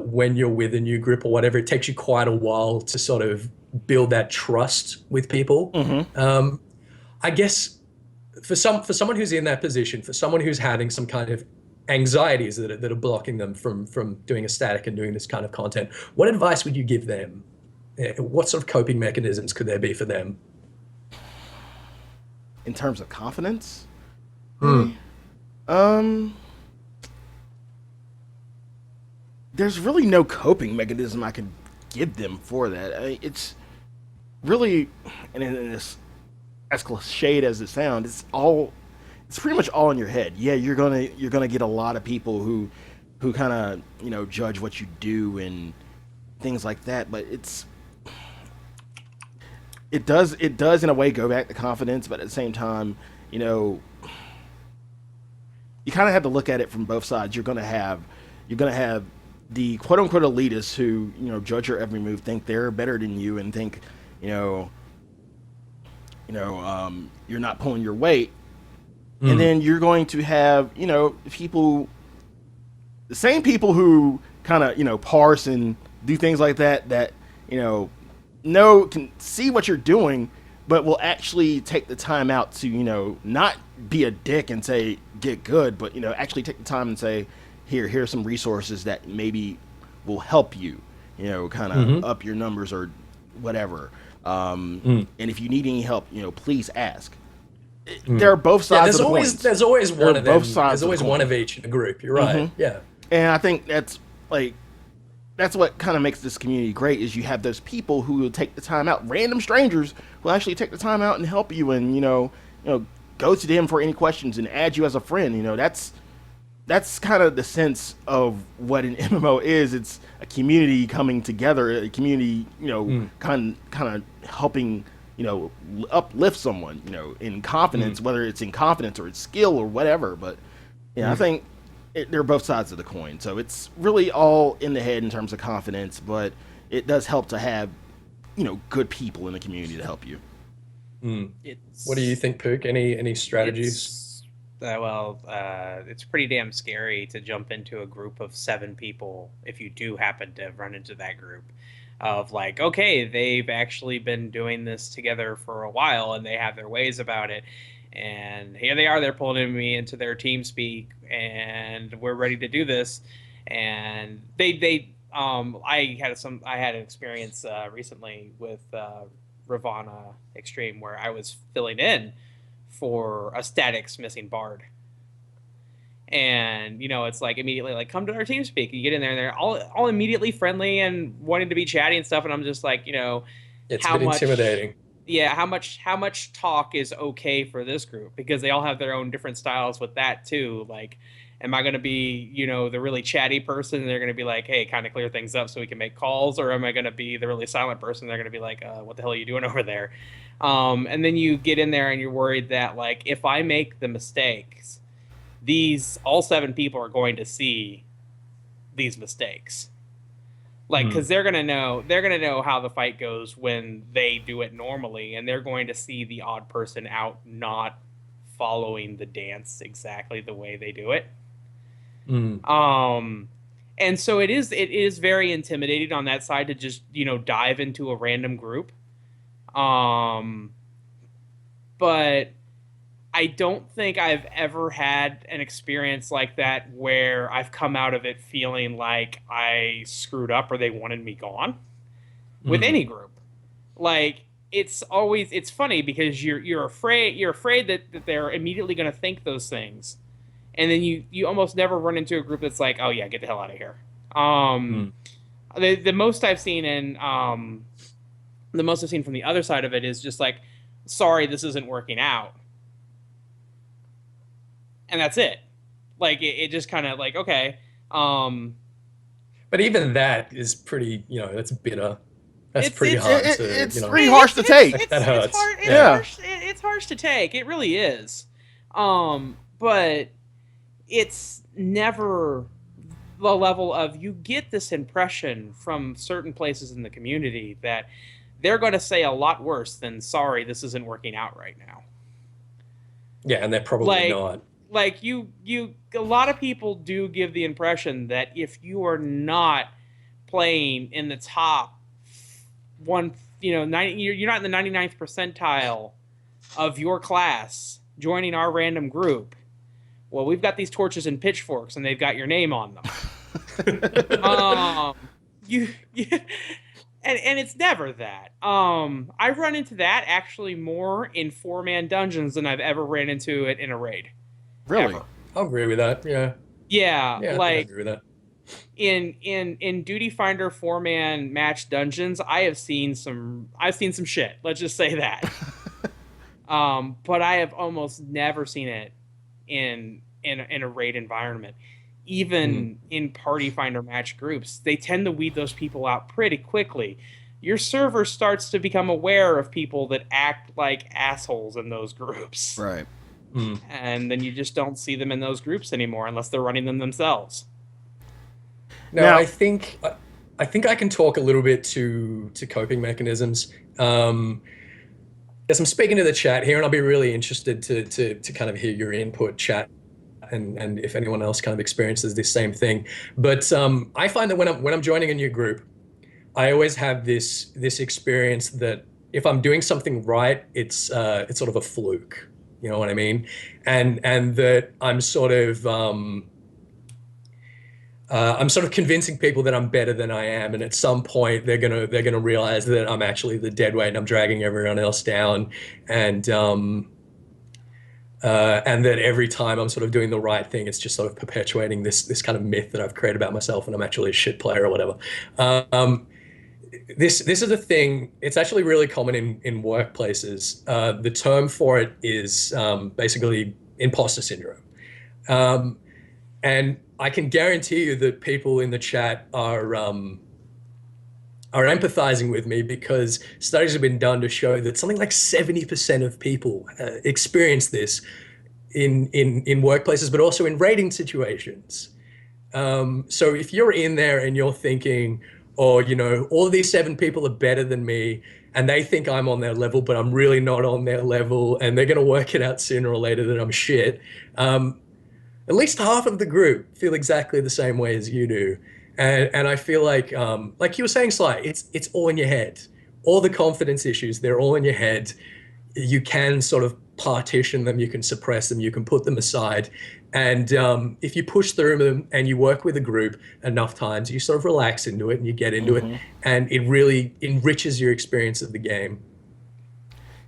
when you're with a new group or whatever, it takes you quite a while to sort of build that trust with people. Mm-hmm. I guess for someone who's in that position, for someone who's having some kind of anxieties that are blocking them from doing a static and doing this kind of content, what advice would you give them? What sort of coping mechanisms could there be for them? In terms of confidence? There's really no coping mechanism I could give them for that. It's really, and it's as cliched as it sounds, it's pretty much all in your head. Yeah, you're gonna get a lot of people who kind of judge what you do and things like that, but it does in a way go back to confidence, but at the same time, you kind of have to look at it from both sides. You're gonna have the quote unquote elitists who judge your every move, think they're better than you, and think you're not pulling your weight. And then you're going to have people, the same people who kind of parse and do things like that can see what you're doing, but will actually take the time out to not be a dick and say get good, but actually take the time and say here's some resources that maybe will help you kind of up your numbers or whatever. And if you need any help, please ask. There are both sides of the coin. There's always one of them. Both sides. There's always one of each in a group. You're right. Yeah. And I think that's what kind of makes this community great, is you have those people who will take the time out, random strangers who actually take the time out and help you, and go to them for any questions and add you as a friend. That's kind of the sense of what an MMO is. It's a community coming together, a community kind of helping uplift someone in confidence, whether it's in confidence or it's skill or whatever. But I think they're both sides of the coin, so it's really all in the head in terms of confidence, but it does help to have good people in the community to help you. What do you think, Pook? Any strategies? It's pretty damn scary to jump into a group of 7 people if you do happen to run into that group of like, okay, they've actually been doing this together for a while and they have their ways about it, and here they are, they're pulling me into their team speak and we're ready to do this. And I had an experience recently with Ravana Extreme where I was filling in for a statics missing bard. And, it's like immediately like, come to our team speak. You get in there and they're all immediately friendly and wanting to be chatty and stuff. And I'm just like, it's a bit intimidating. Yeah. How much talk is okay for this group? Because they all have their own different styles with that too. Like, am I going to be, the really chatty person? And they're going to be like, hey, kind of clear things up so we can make calls. Or am I going to be the really silent person? They're going to be like, what the hell are you doing over there? And then you get in there and you're worried that like, if I make the mistakes, all 7 people are going to see these mistakes. Like, because they're gonna know how the fight goes when they do it normally, and they're going to see the odd person out not following the dance exactly the way they do it. And so it is very intimidating on that side to just dive into a random group. But I don't think I've ever had an experience like that where I've come out of it feeling like I screwed up or they wanted me gone with any group. Like, it's funny because you're afraid that they're immediately going to think those things. And then you almost never run into a group that's like, oh yeah, get the hell out of here. The most I've seen from the other side of it is just like, sorry, this isn't working out. And that's it. Like, it just kind of like, okay. But even that is pretty, that's bitter. That's pretty hard to, it's pretty harsh to take. That hurts. It's harsh to take. It really is. But it's never the level of, you get this impression from certain places in the community that they're going to say a lot worse than, sorry, this isn't working out right now. Yeah, and they're probably not. Like a lot of people do give the impression that if you are not playing in the top one, you're not in the 99th percentile of your class joining our random group. Well, we've got these torches and pitchforks, and they've got your name on them. And it's never that. I've run into that actually more in 4-man dungeons than I've ever ran into it in a raid. Really? Ever. I'll agree with that. Yeah. Yeah, I like agree with that. in Duty Finder 4-man match dungeons, I've seen some shit. Let's just say that. But I have almost never seen it in a raid environment. Even in Party Finder match groups, they tend to weed those people out pretty quickly. Your server starts to become aware of people that act like assholes in those groups. Right. And then you just don't see them in those groups anymore unless they're running them themselves. Now, I think I can talk a little bit to coping mechanisms. As I'm speaking to the chat here, and I'll be really interested to kind of hear your input, chat, and if anyone else kind of experiences this same thing. But I find that when I'm joining a new group, I always have this experience that if I'm doing something right, it's sort of a fluke. You know what I mean? And that I'm sort of convincing people that I'm better than I am, and at some point they're gonna realize that I'm actually the dead weight and I'm dragging everyone else down, and that every time I'm sort of doing the right thing, it's just sort of perpetuating this kind of myth that I've created about myself, and I'm actually a shit player or whatever. This is a thing. It's actually really common in workplaces. The term for it is basically imposter syndrome, and I can guarantee you that people in the chat are empathizing with me, because studies have been done to show that something like 70% of people experience this in workplaces, but also in raiding situations. So if you're in there and you're thinking, oh, all of these 7 people are better than me, and they think I'm on their level, but I'm really not on their level, and they're going to work it out sooner or later that I'm shit. At least half of the group feel exactly the same way as you do. And I feel like you were saying, Sly, it's all in your head. All the confidence issues, they're all in your head. You can sort of partition them, you can suppress them, you can put them aside. And if you push through them and you work with a group enough times, you sort of relax into it and you get into it, and it really enriches your experience of the game.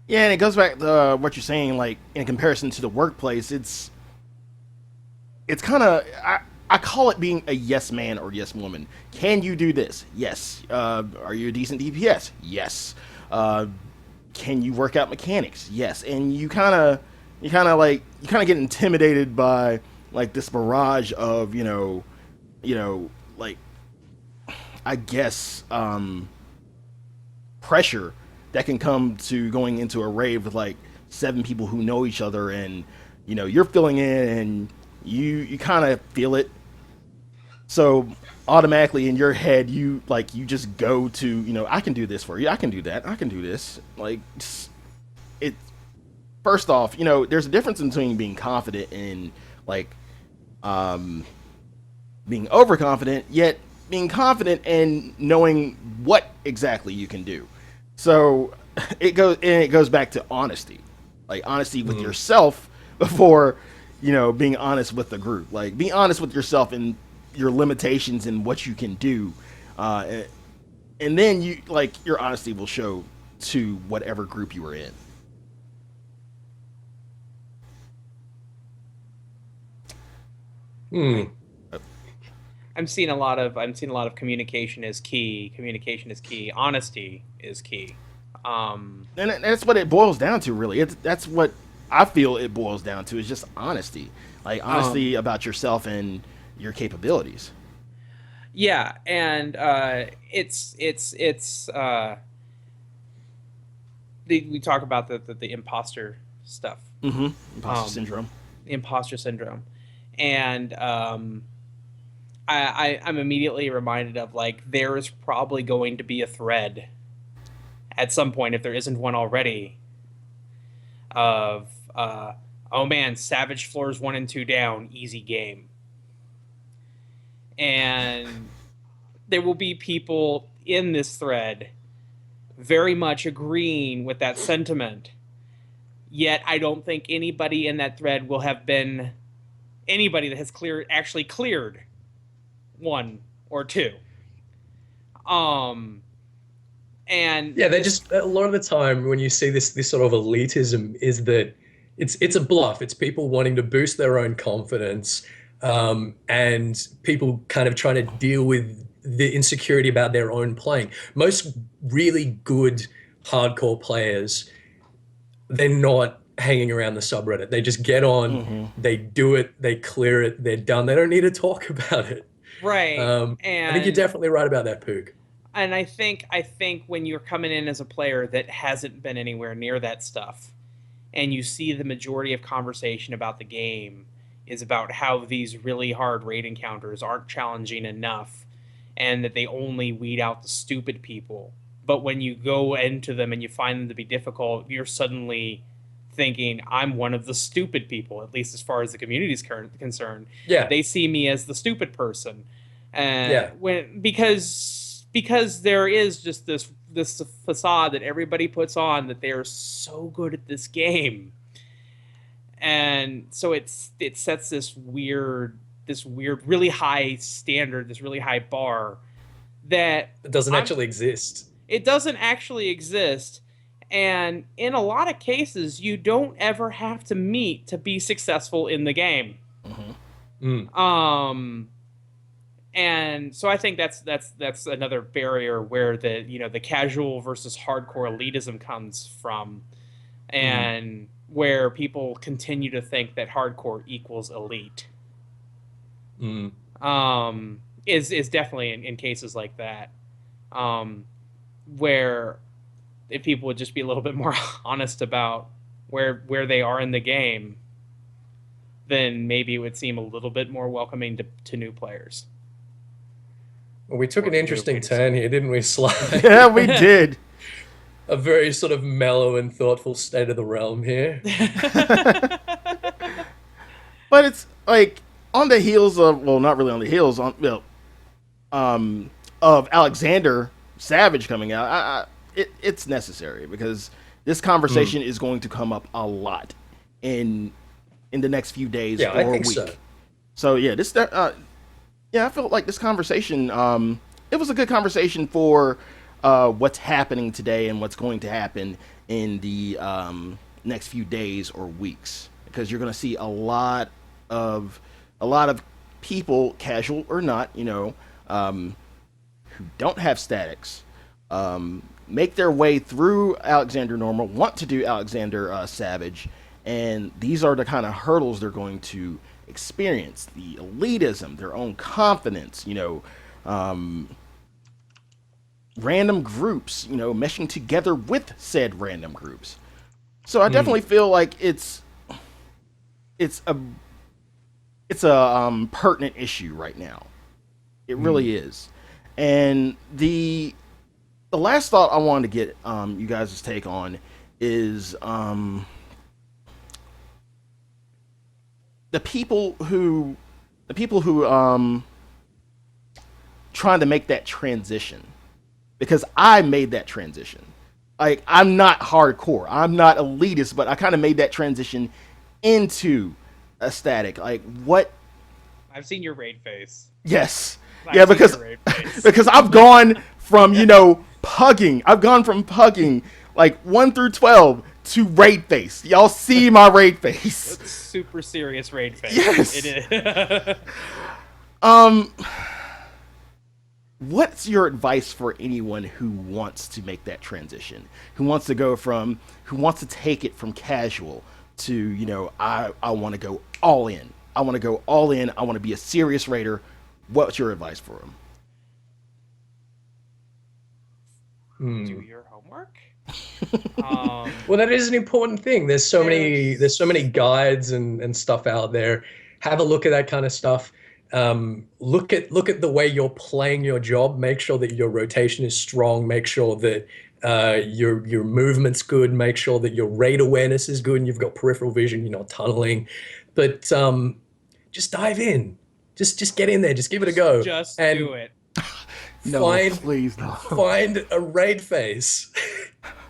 Yeah, and it goes back to what you're saying, like in comparison to the workplace, it's kind of, I call it being a yes man or yes woman. Can you do this? Yes. Are you a decent DPS? Yes. Can you work out mechanics? Yes. And you kind of get intimidated by like this barrage of, like, I guess, pressure that can come to going into a raid with like 7 people who know each other, and, you're filling in and you kind of feel it. So automatically in your head, you just go to, I can do this for you. I can do that. I can do this. Like, it. First off, there's a difference between being confident and like, being overconfident, yet being confident and knowing what exactly you can do. So it goes back to honesty, like honesty with yourself before, being honest with the group. Like, be honest with yourself and your limitations and what you can do, and then your honesty will show to whatever group you are in. I'm seeing a lot of communication is key. Communication is key. Honesty is key. And that's what it boils down to, really. That's what I feel it boils down to, is just honesty. Like, honesty about yourself and your capabilities. Yeah, and we talk about the imposter stuff. Imposter syndrome. The imposter syndrome. And I'm immediately reminded of, like, there is probably going to be a thread at some point, if there isn't one already, of oh man, Savage floors 1 and 2 down, easy game. And there will be people in this thread very much agreeing with that sentiment. Yet I don't think anybody in that thread will have been anybody that has actually cleared 1 or 2. And yeah, they just, a lot of the time when you see this sort of elitism, is that it's a bluff. It's people wanting to boost their own confidence, and people kind of trying to deal with the insecurity about their own playing. Most really good hardcore players, they're not hanging around the subreddit. They just get on, they do it, they clear it, they're done. They don't need to talk about it. Right. I think you're definitely right about that, Pook. And I think when you're coming in as a player that hasn't been anywhere near that stuff, and you see the majority of conversation about the game is about how these really hard raid encounters aren't challenging enough, and that they only weed out the stupid people. But when you go into them and you find them to be difficult, you're suddenly thinking, I'm one of the stupid people, at least as far as the community is concerned. Yeah. They see me as the stupid person. Because there is just this facade that everybody puts on that they are so good at this game. And so it sets this weird really high standard, this really high bar that it doesn't actually exist. It doesn't actually exist. And in a lot of cases, you don't ever have to meet to be successful in the game. And so I think that's another barrier where the casual versus hardcore elitism comes from, and where people continue to think that hardcore equals elite. Is definitely in cases like that, where if people would just be a little bit more honest about where they are in the game, then maybe it would seem a little bit more welcoming to new players. Well, we took an interesting turn here, didn't we, Sly? Yeah, we did. A very sort of mellow and thoughtful state of the realm here. But it's like on the heels of, well, not really on the heels, of Alexander Savage coming out. It's necessary because this conversation is going to come up a lot in the next few days or I think week. So yeah, I felt like this conversation, it was a good conversation for what's happening today and what's going to happen in the next few days or weeks, because you're going to see a lot of people, casual or not, who don't have statics, make their way through Alexander Normal, want to do Alexander Savage, and these are the kind of hurdles they're going to experience: the elitism, their own confidence, random groups, meshing together with said random groups. So I definitely feel like it's a pertinent issue right now. It really is. And the last thought I wanted to get you guys' take on is the people who trying to make that transition, because I made that transition. Like, I'm not hardcore, I'm not elitist, but I kind of made that transition into a static. Like, what? I've seen your raid face. Yes. Yeah, because I've gone from, pugging. I've gone from pugging like 1 through 12 to raid face. Y'all see my raid face. It's super serious raid face. Yes. It is. What's your advice for anyone who wants to make that transition? Who wants to take it from casual to, I want to go all in. I want to go all in. I want to be a serious raider. What's your advice for them? Do your homework. Well, that is an important thing. There's so many guides and stuff out there. have a look at that kind of stuff. Look at the way you're playing your job. Make sure that your rotation is strong. Make sure that your movement's good. Make sure that your raid awareness is good and you've got peripheral vision. You're not tunneling. But just dive in. Just get in there. Just give it a go. Just and do it. No, please no. Find a raid face.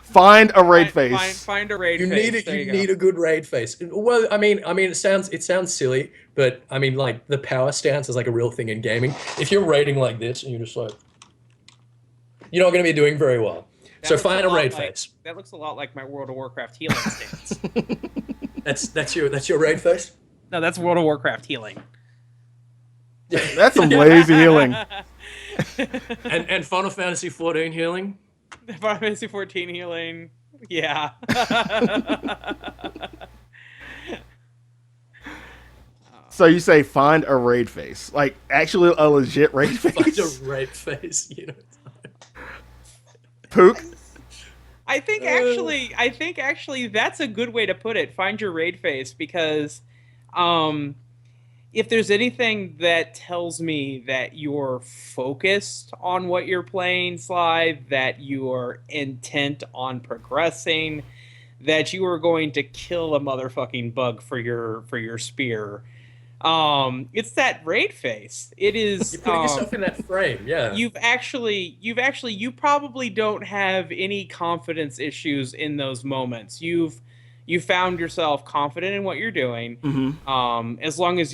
Find a raid face. Find a raid You face. need you need a good raid face. Well, I mean, it sounds silly, but I mean, like the power stance is like a real thing in gaming. If you're raiding like this and you're just like, you're not going to be doing very well. So find a raid face. That looks a lot like my World of Warcraft healing stance. That's your raid face. No, that's World of Warcraft healing. That's some lazy healing. And Final Fantasy 14 healing. Final Fantasy 14 healing. Yeah. So you say find a raid face, like actually a legit raid face. Find a raid face. You know. Pook. I think actually that's a good way to put it. Find your raid face, because if there's anything that tells me that you're focused on what you're playing, Sly, that you're intent on progressing, that you are going to kill a motherfucking bug for your spear, it's that raid face. It is. You're putting yourself in that frame, yeah. You probably don't have any confidence issues in those moments. You found yourself confident in what you're doing, as long as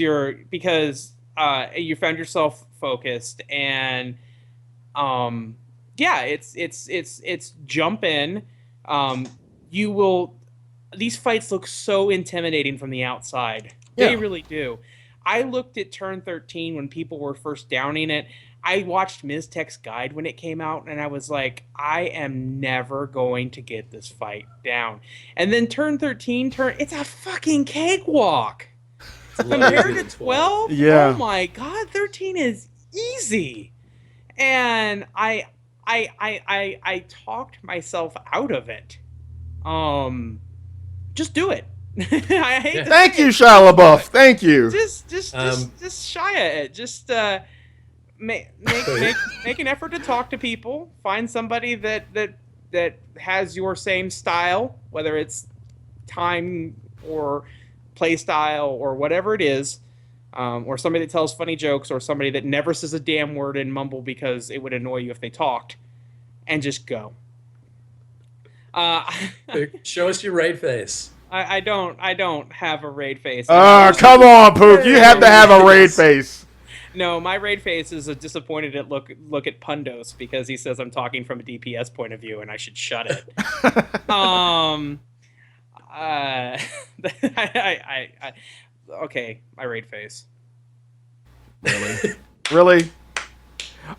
because you found yourself focused, and it's jump in. You will. These fights look so intimidating from the outside. They really do. I looked at turn 13 when people were first downing it. I watched Miztek's guide when it came out, and I was like, I am never going to get this fight down. And then turn 13, it's a fucking cakewalk. Compared to 12, yeah. Oh my god, 13 is easy. And I talked myself out of it. Just do it. I hate to Thank say you, it. Shia LaBeouf. Thank you. Just shy at it. Just make an effort to talk to people. Find somebody that has your same style, whether it's time or play style or whatever it is, or somebody that tells funny jokes, or somebody that never says a damn word and mumble because it would annoy you if they talked, and just go. Show us your raid face. I don't have a raid face. Come on, Pook. You have to have a raid face. No, my raid face is a disappointed at look at Pundos, because he says I'm talking from a DPS point of view and I should shut it. Okay, my raid face. Really?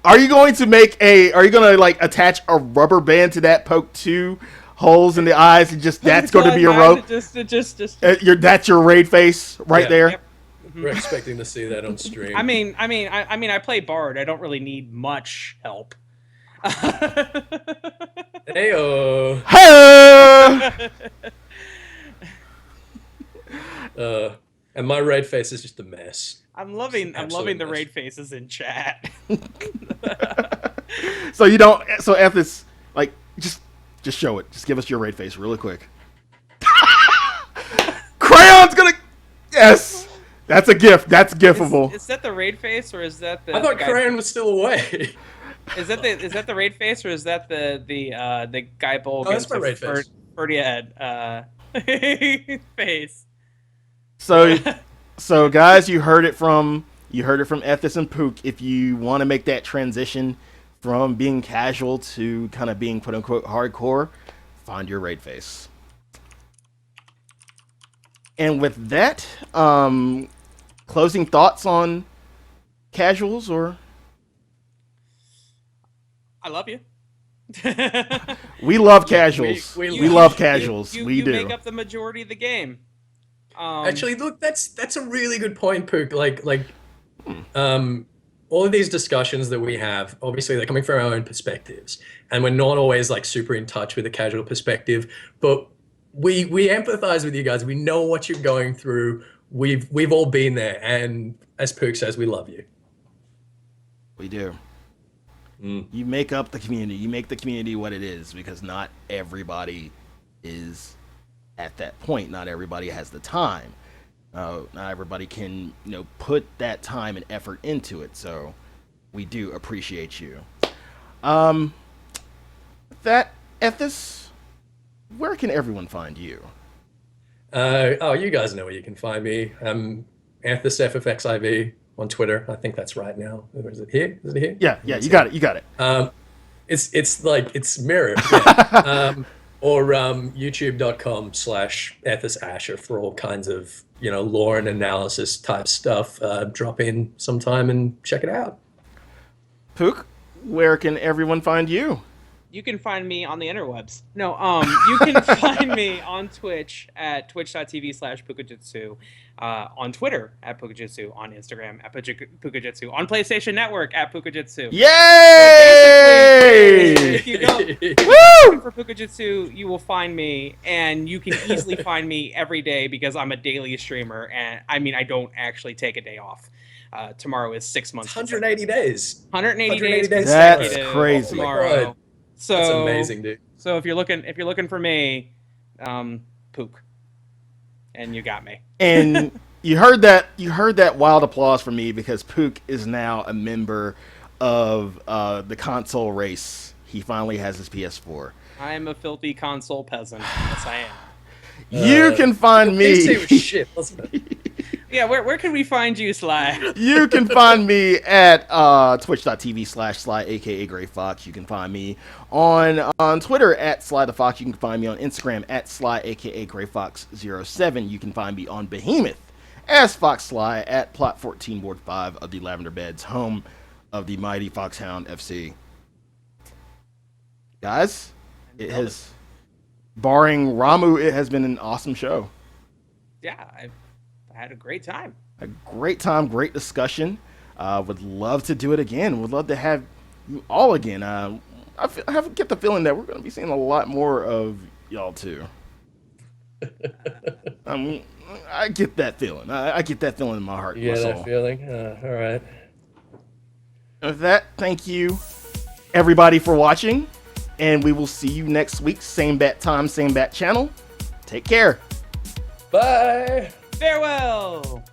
Are you going to like attach a rubber band to that, poke 2 holes in the eyes, and that's going to be your rope? That's your raid face right there. Yep. We're expecting to see that on stream. I mean, I play Bard. I don't really need much help. Heyo. And my raid face is just a mess. I'm loving the raid faces in chat. So you don't. So Ethys, like, just show it. Just give us your raid face really quick. Crayon's gonna. Yes, that's a gift. That's giftable. Is that the raid face, or is that the? I thought Crayon was still away. Is that the raid face, or is that the guy bull? Oh, that's my raid face. Ferdiad face. So guys, you heard it from Ethys and Pook. If you want to make that transition from being casual to kind of being quote unquote hardcore, find your raid face. And with that, closing thoughts on casuals, or? I love you. We love casuals. We love casuals. We do. You make up the majority of the game. Actually, look, that's a really good point, Pook. All of these discussions that we have, obviously, they're coming from our own perspectives, and we're not always like super in touch with the casual perspective. But we empathize with you guys. We know what you're going through. we've all been there, and as Pook says, we love you. We do. You make up the community. You make the community what it is, because not everybody is at that point. Not everybody has the time. Not everybody can, put that time and effort into it. So we do appreciate you. That Ethys, where can everyone find you? You guys know where you can find me. Ethys FFXIV on Twitter. I think that's right now. Is it here? Is it here? Yeah, you got it. You got it. It's mirrored. Yeah. Or youtube.com/EthysAsher for all kinds of, lore and analysis type stuff. Drop in sometime and check it out. Pook, where can everyone find you? You can find me on the interwebs. No, you can find me on Twitch at twitch.tv/Pookajutsu, on Twitter at Pookajutsu, on Instagram at Pookajutsu, on PlayStation Network at Pookajutsu. Yay! If you go looking for Pookajutsu, you will find me, and you can easily find me every day because I'm a daily streamer, and I don't actually take a day off. Tomorrow is 6 months. 180 days. 180 days. That's crazy. Tomorrow. So that's amazing, dude. So if you're looking for me, Pook, and you got me. And you heard that wild applause from me, because Pook is now a member of the console race. He finally has his PS4. I am a filthy console peasant. Yes, I am. You can find me. PS2 was shit, wasn't it? Yeah, where can we find you, Sly? You can find me at twitch.tv/Slyh, aka Greyfox. You can find me on Twitter at Slythefox. You can find me on Instagram at Slyh, aka Greyfox07. You can find me on Behemoth as Fox Slyh at Plot 14 Ward 5 of the Lavender Beds, home of the mighty Foxhound FC. Guys, it has, barring Ramu, it has been an awesome show. Yeah, I had a great time. A great time, great discussion. Would love to do it again. Would love to have you all again. I get the feeling that we're going to be seeing a lot more of y'all too. I get that feeling. I get that feeling in my heart. Yeah, my soul. that feeling. All right. With that, thank you everybody for watching, and we will see you next week. Same bat time, same bat channel. Take care. Bye. Farewell.